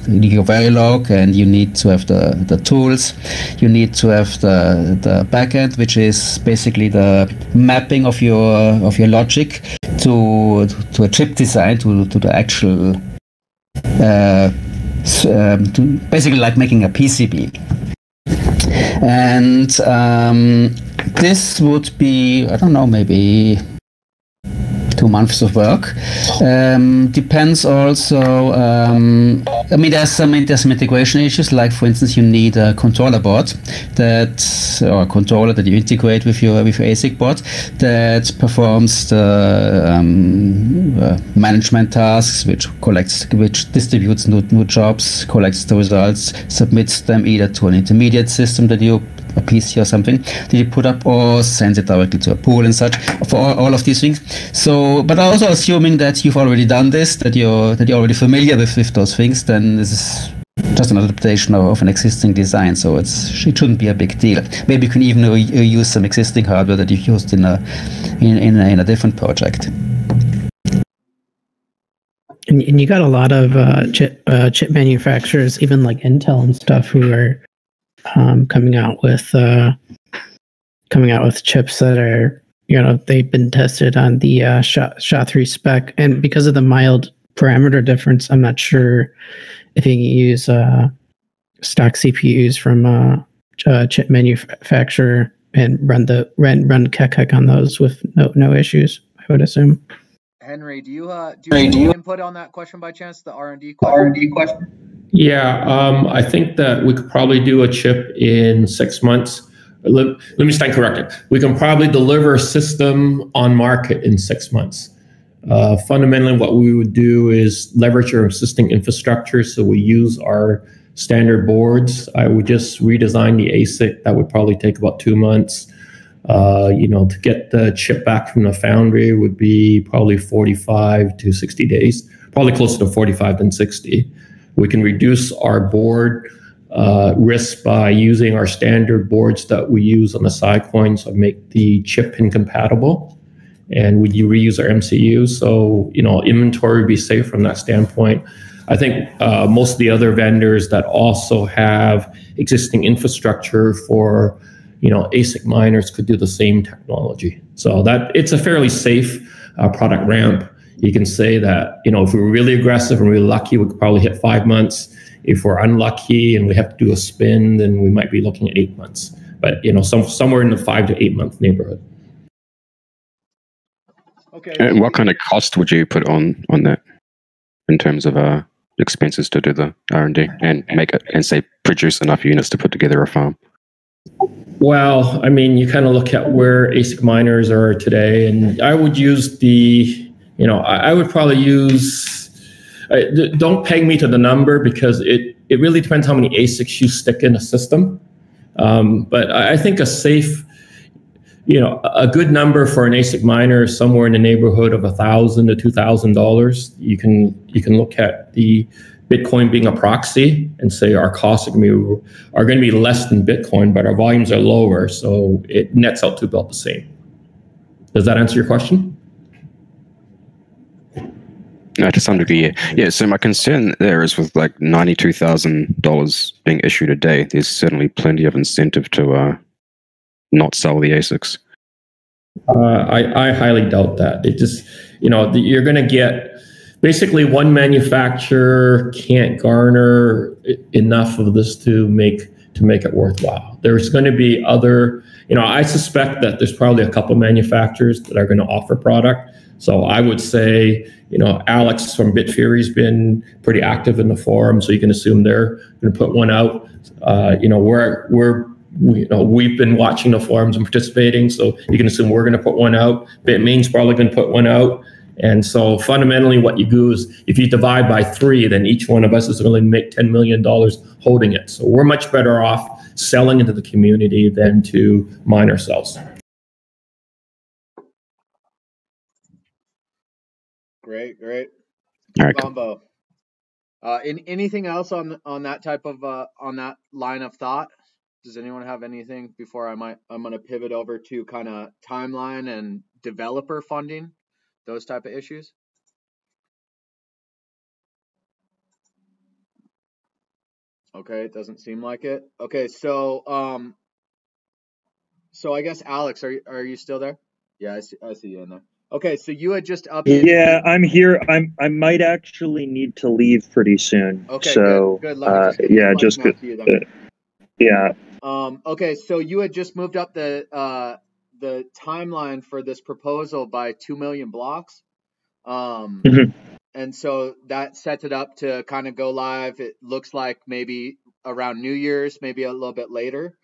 you need your Verilog, and you need to have the tools. You need to have the backend, which is basically the mapping of your logic to a chip design, to the actual basically like making a PCB. And this would be, I don't know, maybe 2 months of work. Depends also. There's some integration issues. Like, for instance, you need a controller board or a controller that you integrate with your ASIC board that performs the management tasks, which distributes new jobs, collects the results, submits them either to an intermediate system a PC or something that you put up, or sends it directly to a pool and such, for all of these things. So, but also assuming that you've already done this, that you're already familiar with those things, then this is just an adaptation of an existing design. So it shouldn't be a big deal. Maybe you can even use some existing hardware that you've used in a different project. And you got a lot of chip manufacturers, even like Intel and stuff, who are coming out with chips that are, they've been tested on the SHA-3 spec, and because of the mild parameter difference, I'm not sure if you can use stock CPUs from a chip manufacturer and run Keccak on those with no issues, I would assume. Henry, do you have input on that question by chance? The R&D question? Yeah, I think that we could probably do a chip in 6 months. Let me stand corrected. We can probably deliver a system on market in 6 months. Fundamentally, what we would do is leverage our existing infrastructure. So we use our standard boards. I would just redesign the ASIC. That would probably take about 2 months. To get the chip back from the foundry would be probably 45 to 60 days, probably closer to 45 than 60. We can reduce our board risk by using our standard boards that we use on the side coins and make the chip pin compatible. And would you reuse our MCU? So, inventory would be safe from that standpoint. I think most of the other vendors that also have existing infrastructure for, ASIC miners could do the same technology. So that it's a fairly safe product ramp. You can say that, if we're really aggressive and really lucky, we could probably hit 5 months. If we're unlucky and we have to do a spin, then we might be looking at 8 months. But, somewhere in the 5 to 8 month neighborhood. Okay. And what kind of cost would you put on that in terms of expenses to do the R&D and make it and say produce enough units to put together a farm? Well, you kind of look at where ASIC miners are today, and I would use I would probably use, don't peg me to the number because it really depends how many ASICs you stick in a system. But I think a safe, a good number for an ASIC miner is somewhere in the neighborhood of $1,000 to $2,000. You can look at the Bitcoin being a proxy and say our costs are going to be less than Bitcoin, but our volumes are lower, so it nets out to about the same. Does that answer your question? No, to some degree, yeah. So my concern there is with like $92,000 being issued a day, there's certainly plenty of incentive to not sell the ASICs. I highly doubt that. It just, you're going to get basically one manufacturer can't garner enough of this to make it worthwhile. There's going to be other, I suspect that there's probably a couple manufacturers that are going to offer product. So I would say, Alex from Bitfury's been pretty active in the forum, so you can assume they're going to put one out. We've been watching the forums and participating, so you can assume we're going to put one out. Bitmain's probably going to put one out. And so fundamentally what you do is if you divide by 3, then each one of us is going to make $10 million holding it. So we're much better off selling into the community than to mine ourselves. Great. All right. Combo. Anything else on that type of on that line of thought? Does anyone have anything before I'm going to pivot over to kind of timeline and developer funding, those type of issues? Okay, it doesn't seem like it. Okay, so I guess Alex, are you still there? Yeah, I see you in there. Okay, so you had just updated. Yeah, I'm here. I might actually need to leave pretty soon. Okay, so good. Let me just good. Yeah. Okay, so you had just moved up the timeline for this proposal by 2 million blocks. And so that sets it up to kind of go live. It looks like maybe around New Year's, maybe a little bit later,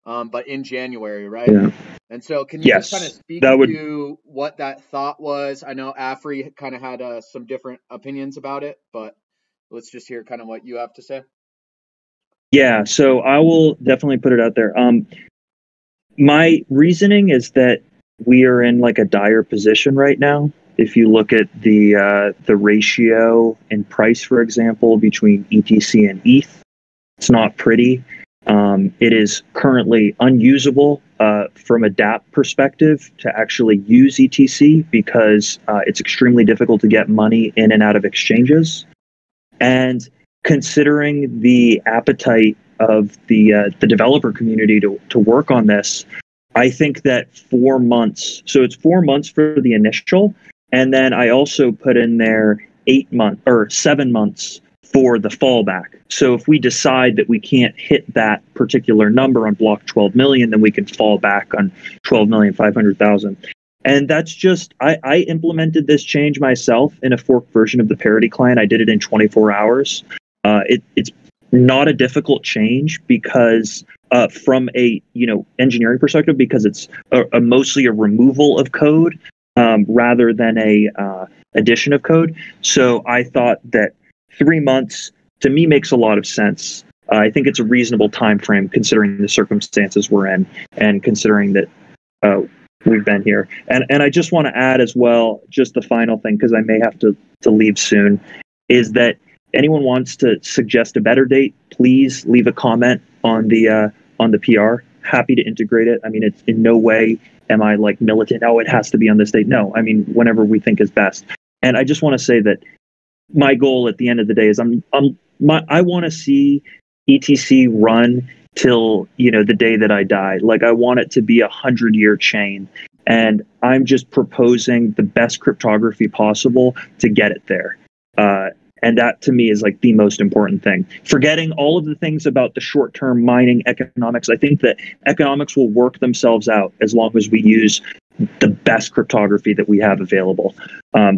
but in January, right? Yeah. And so can you just kind of speak to what that thought was? I know Afri kind of had some different opinions about it, but let's just hear kind of what you have to say. Yeah, so I will definitely put it out there. My reasoning is that we are in like a dire position right now. If you look at the ratio in price, for example, between ETC and ETH, it's not pretty. It is currently unusable from a DApp perspective to actually use ETC because it's extremely difficult to get money in and out of exchanges. And considering the appetite of the developer community to work on this, I think that 4 months, so it's 4 months for the initial, and then I also put in there 7 months for the fallback. So if we decide that we can't hit that particular number on block 12 million, then we can fall back on 12,500,000. And that's just, I implemented this change myself in a forked version of the parity client. I did it in 24 hours. It's not a difficult change because from a engineering perspective, because it's mostly a removal of code rather than a addition of code. So I thought that 3 months to me makes a lot of sense. I think it's a reasonable time frame considering the circumstances we're in and considering that we've been here. And I just want to add as well, just the final thing, because I may have to leave soon, is that anyone wants to suggest a better date, please leave a comment on the PR. Happy to integrate it. I mean, it's in no way am I like militant. Oh, it has to be on this date. No, I mean, whenever we think is best. And I just want to say that my goal at the end of the day is I want to see ETC run till the day that I die. Like I want it to be 100-year chain, and I'm just proposing the best cryptography possible to get it there. And that to me is like the most important thing. Forgetting all of the things about the short-term mining economics, I think that economics will work themselves out as long as we use the best cryptography that we have available,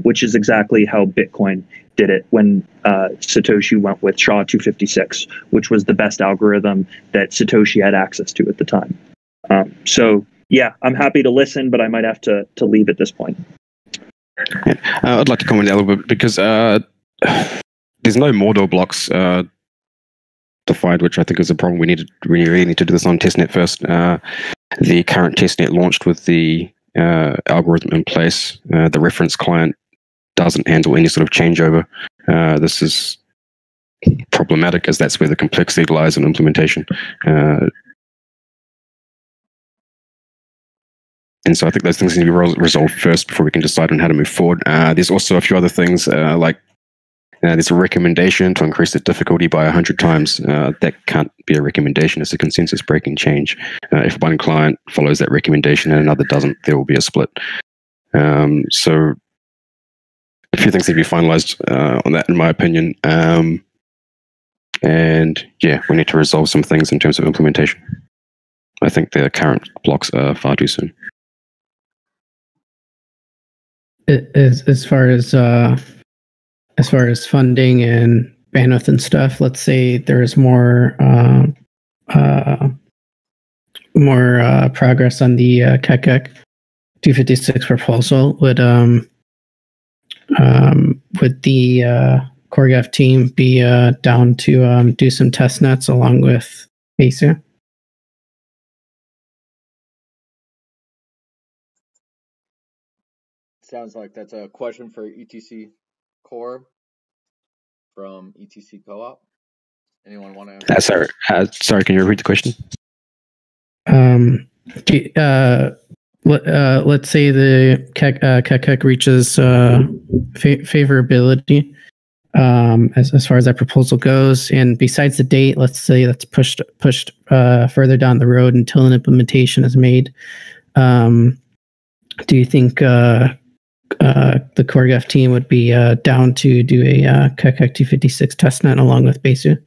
which is exactly how Bitcoin did it when Satoshi went with SHA-256, which was the best algorithm that Satoshi had access to at the time. So yeah, I'm happy to listen, but I might have to leave at this point. I'd like to comment a little bit because there's no Mordor blocks defined, which I think is a problem. We really need to do this on testnet first. The current testnet launched with the algorithm in place. The reference client doesn't handle any sort of changeover. This is problematic as that's where the complexity lies in implementation. And so I think those things need to be resolved first before we can decide on how to move forward. There's also a few other things like there's a recommendation to increase the difficulty by 100 times. That can't be a recommendation. It's a consensus breaking change. If one client follows that recommendation and another doesn't, there will be a split. So a few things need to be finalized on that, in my opinion. And yeah, we need to resolve some things in terms of implementation. I think the current blocks are far too soon. As far as funding and bandwidth and stuff, let's say there's more progress on the Keccak 256 proposal. Would the CoreGAF team be down to do some test nets along with Besu? Sounds like that's a question for ETC Core from ETC Co-op. Anyone want to answer? Sorry, can you repeat the question? Let's say the Keccak reaches favorability as far as that proposal goes, and besides the date, let's say that's pushed further down the road until an implementation is made. Do you think the CoreGAF team would be down to do a Keccak 256 testnet along with Besu?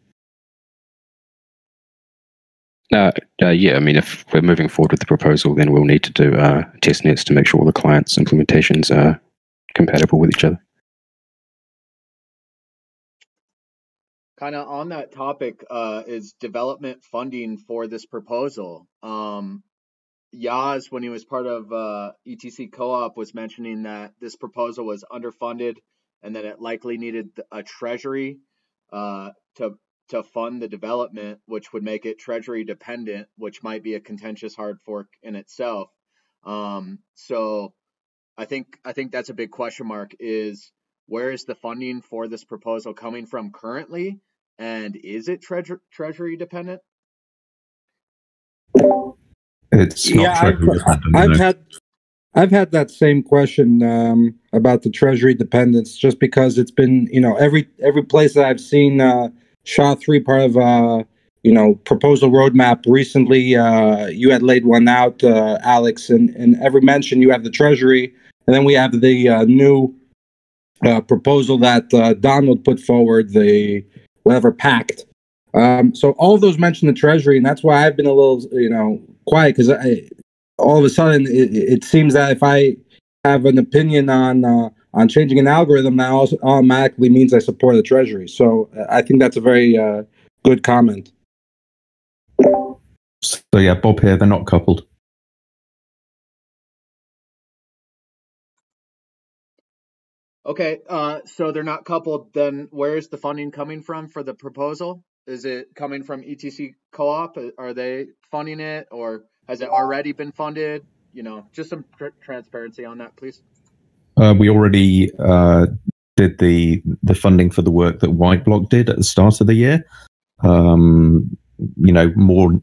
Yeah, I mean, if we're moving forward with the proposal, then we'll need to do test nets to make sure all the clients' implementations are compatible with each other. Kind of on that topic is development funding for this proposal. Yaz, when he was part of ETC Co-op, was mentioning that this proposal was underfunded and that it likely needed a treasury to fund the development, which would make it treasury dependent, which might be a contentious hard fork in itself. So I think that's a big question mark, is where is the funding for this proposal coming from currently, and is it treasury dependent? It's not I've had that same question about the treasury dependence, just because it's been, every place that I've seen SHA-3 part of proposal roadmap recently, you had laid one out, Alex, and every mention you have the treasury, and then we have the new proposal that Donald put forward, the whatever pact. So all of those mention the treasury, and that's why I've been a little quiet, because all of a sudden it seems that if I have an opinion on changing an algorithm, that also automatically means I support the treasury. So I think that's a very good comment. So yeah, Bob here, they're not coupled. Okay, so they're not coupled. Then where's the funding coming from for the proposal? Is it coming from ETC Co-op? Are they funding it, or has it already been funded? Just some transparency on that, please. We already did the funding for the work that Whiteblock did at the start of the year. More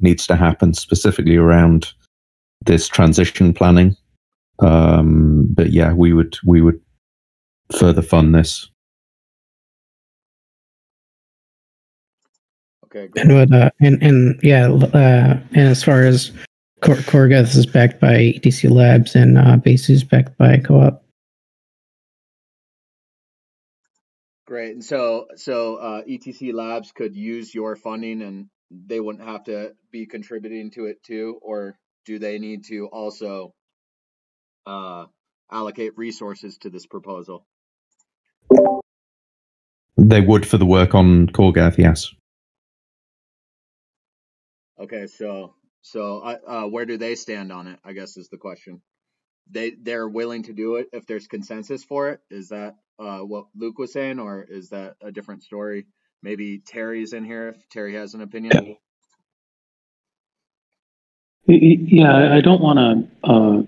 needs to happen specifically around this transition planning. But yeah, we would further fund this. Okay, great. And as far as CoreGAF is backed by ETC Labs and Besu is backed by Co-op. Great. And so ETC Labs could use your funding, and they wouldn't have to be contributing to it too, or do they need to also allocate resources to this proposal? They would for the work on CoreGAF, yes. Okay, so where do they stand on it, I guess, is the question. They're willing to do it if there's consensus for it. Is that what Luke was saying, or is that a different story? Maybe Terry's in here if Terry has an opinion. Yeah, I don't want to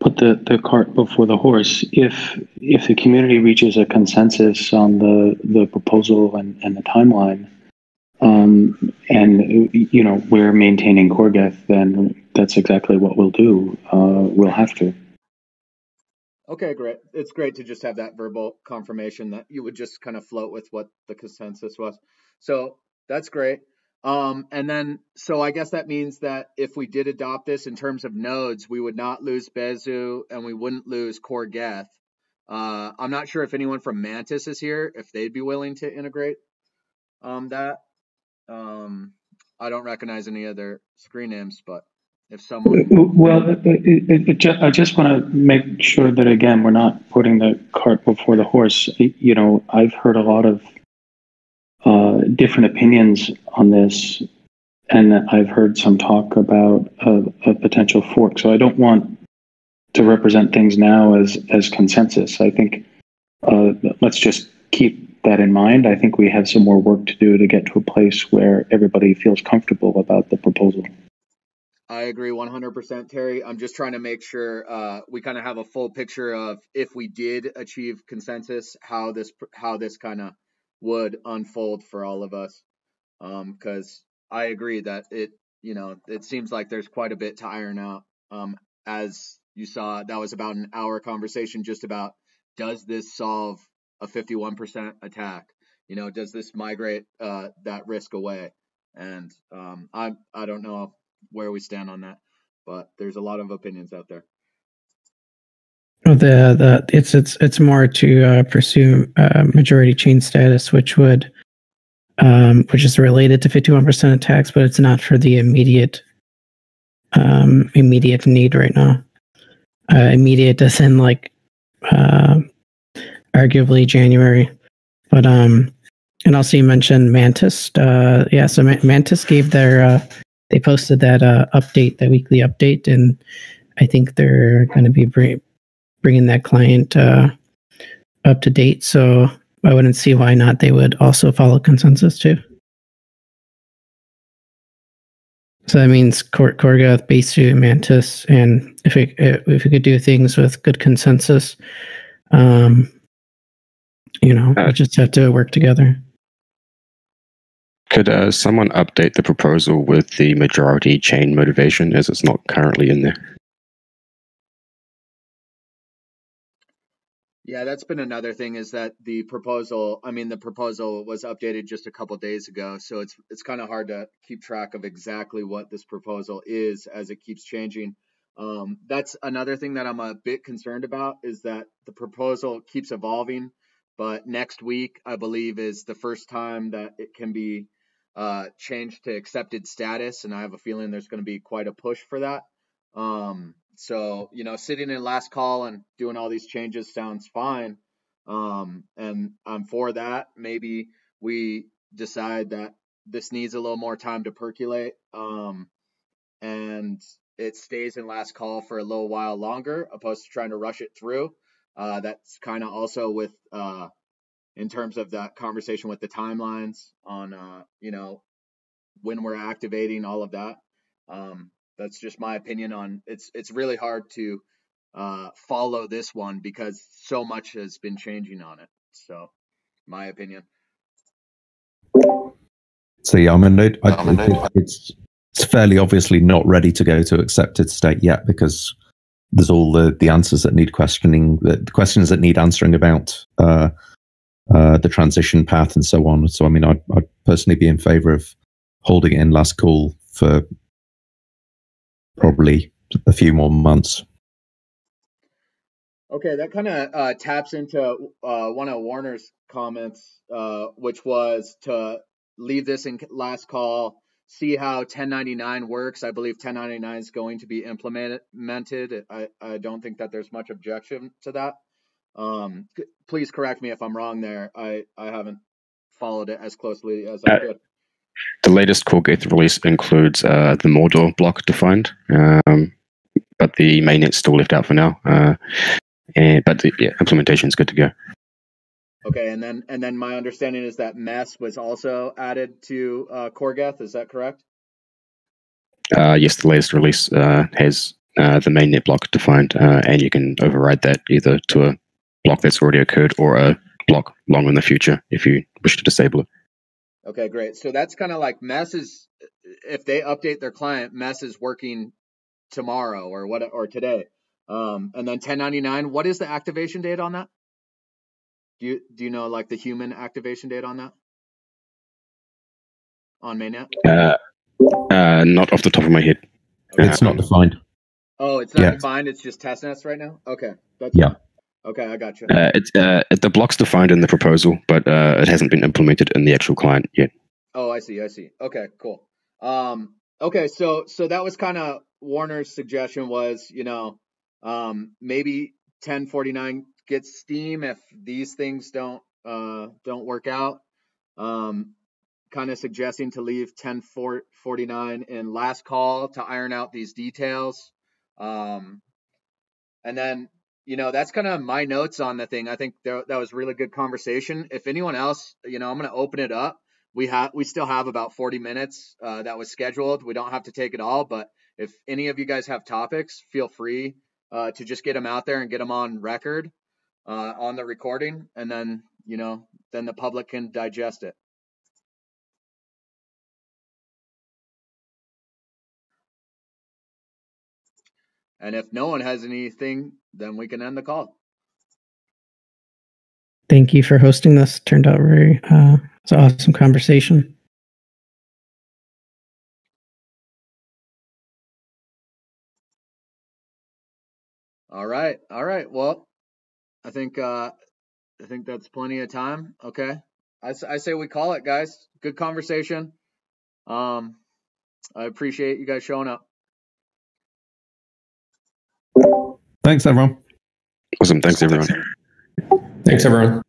put the cart before the horse. If the community reaches a consensus on the proposal and the timeline, and we're maintaining CoreGAF, then that's exactly what we'll do. We'll have to. Okay, great. It's great to just have that verbal confirmation that you would just kind of float with what the consensus was. So that's great. And then, so I guess that means that if we did adopt this in terms of nodes, we would not lose Besu and we wouldn't lose CoreGAF. I'm not sure if anyone from Mantis is here, if they'd be willing to integrate that. I don't recognize any other screen names, but if someone... Well, I just want to make sure that, again, we're not putting the cart before the horse. You know, I've heard a lot of different opinions on this, and I've heard some talk about a potential fork. So I don't want to represent things now as consensus. I think let's just keep that in mind. I think we have some more work to do to get to a place where everybody feels comfortable about the proposal. I agree 100%, Terry. I'm just trying to make sure we kind of have a full picture of, if we did achieve consensus, how this kind of would unfold for all of us. Because I agree that it seems like there's quite a bit to iron out. As you saw, that was about an hour conversation just about, does this solve a 51% attack? Does this migrate that risk away? And I don't know where we stand on that, but there's a lot of opinions out there. Well, it's more to pursue majority chain status, which is related to 51% attacks, but it's not for the immediate need right now. Immediate as in arguably January, but and also you mentioned Mantis. So Mantis gave their they posted that update, that weekly update, and I think they're going to be bringing that client up to date. So I wouldn't see why not they would also follow consensus too. So that means Korgoth, Besu, Mantis, and if we could do things with good consensus, we just have to work together. Could someone update the proposal with the majority chain motivation, as it's not currently in there? Yeah, that's been another thing, is that the proposal was updated just a couple days ago, so it's kind of hard to keep track of exactly what this proposal is as it keeps changing. That's another thing that I'm a bit concerned about, is that the proposal keeps evolving, but next week, I believe, is the first time that it can be changed to accepted status, and I have a feeling there's going to be quite a push for that. So, sitting in last call and doing all these changes sounds fine. And I'm for that. Maybe we decide that this needs a little more time to percolate. And it stays in last call for a little while longer, opposed to trying to rush it through. That's kind of also with, in terms of that conversation with the timelines on, when we're activating all of that. That's just my opinion on it's really hard to follow this one because so much has been changing on it. So my opinion. So yeah, it's fairly obviously not ready to go to accepted state yet, because there's all the answers that need questioning, the questions that need answering about the transition path and so on. So I'd personally be in favor of holding it in last call for probably a few more months. Okay, that kind of taps into one of Warner's comments, which was to leave this in last call, see how 1099 works. I believe 1099 is going to be implemented. I don't think that there's much objection to that. Please correct me if I'm wrong there. I haven't followed it as closely as I could. The latest Korgoth release includes the Mordor block defined, but the mainnet's still left out for now. But the implementation is good to go. Okay, and then my understanding is that MES was also added to Korgoth. Is that correct? Yes, the latest release has the mainnet block defined, and you can override that either to a block that's already occurred or a block long in the future if you wish to disable it. Okay, great. So that's kind of like MES is, if they update their client, MES is working tomorrow or today. And then 1099, what is the activation date on that? Do you know like the human activation date on that? On mainnet? Not off the top of my head. Okay. It's not defined. Oh, it's not defined. It's just testnets right now. Okay, that's yeah. Okay, I got you. The block's defined in the proposal, but it hasn't been implemented in the actual client yet. Oh, I see. Okay, cool. Okay, so that was kind of Warner's suggestion was, maybe 1049 gets steam if these things don't work out. Kind of suggesting to leave 1049 in last call to iron out these details. And then, that's kind of my notes on the thing. I think that was really good conversation. If anyone else, I'm going to open it up. We still have about 40 minutes that was scheduled. We don't have to take it all, but if any of you guys have topics, feel free to just get them out there and get them on record on the recording, and then then the public can digest it. And if no one has anything, then we can end the call. Thank you for hosting this. Turned out it's an awesome conversation. All right. Well, I think that's plenty of time. Okay. I say we call it, guys. Good conversation. I appreciate you guys showing up. Thanks, everyone. Awesome. Thanks, everyone. Thanks, everyone.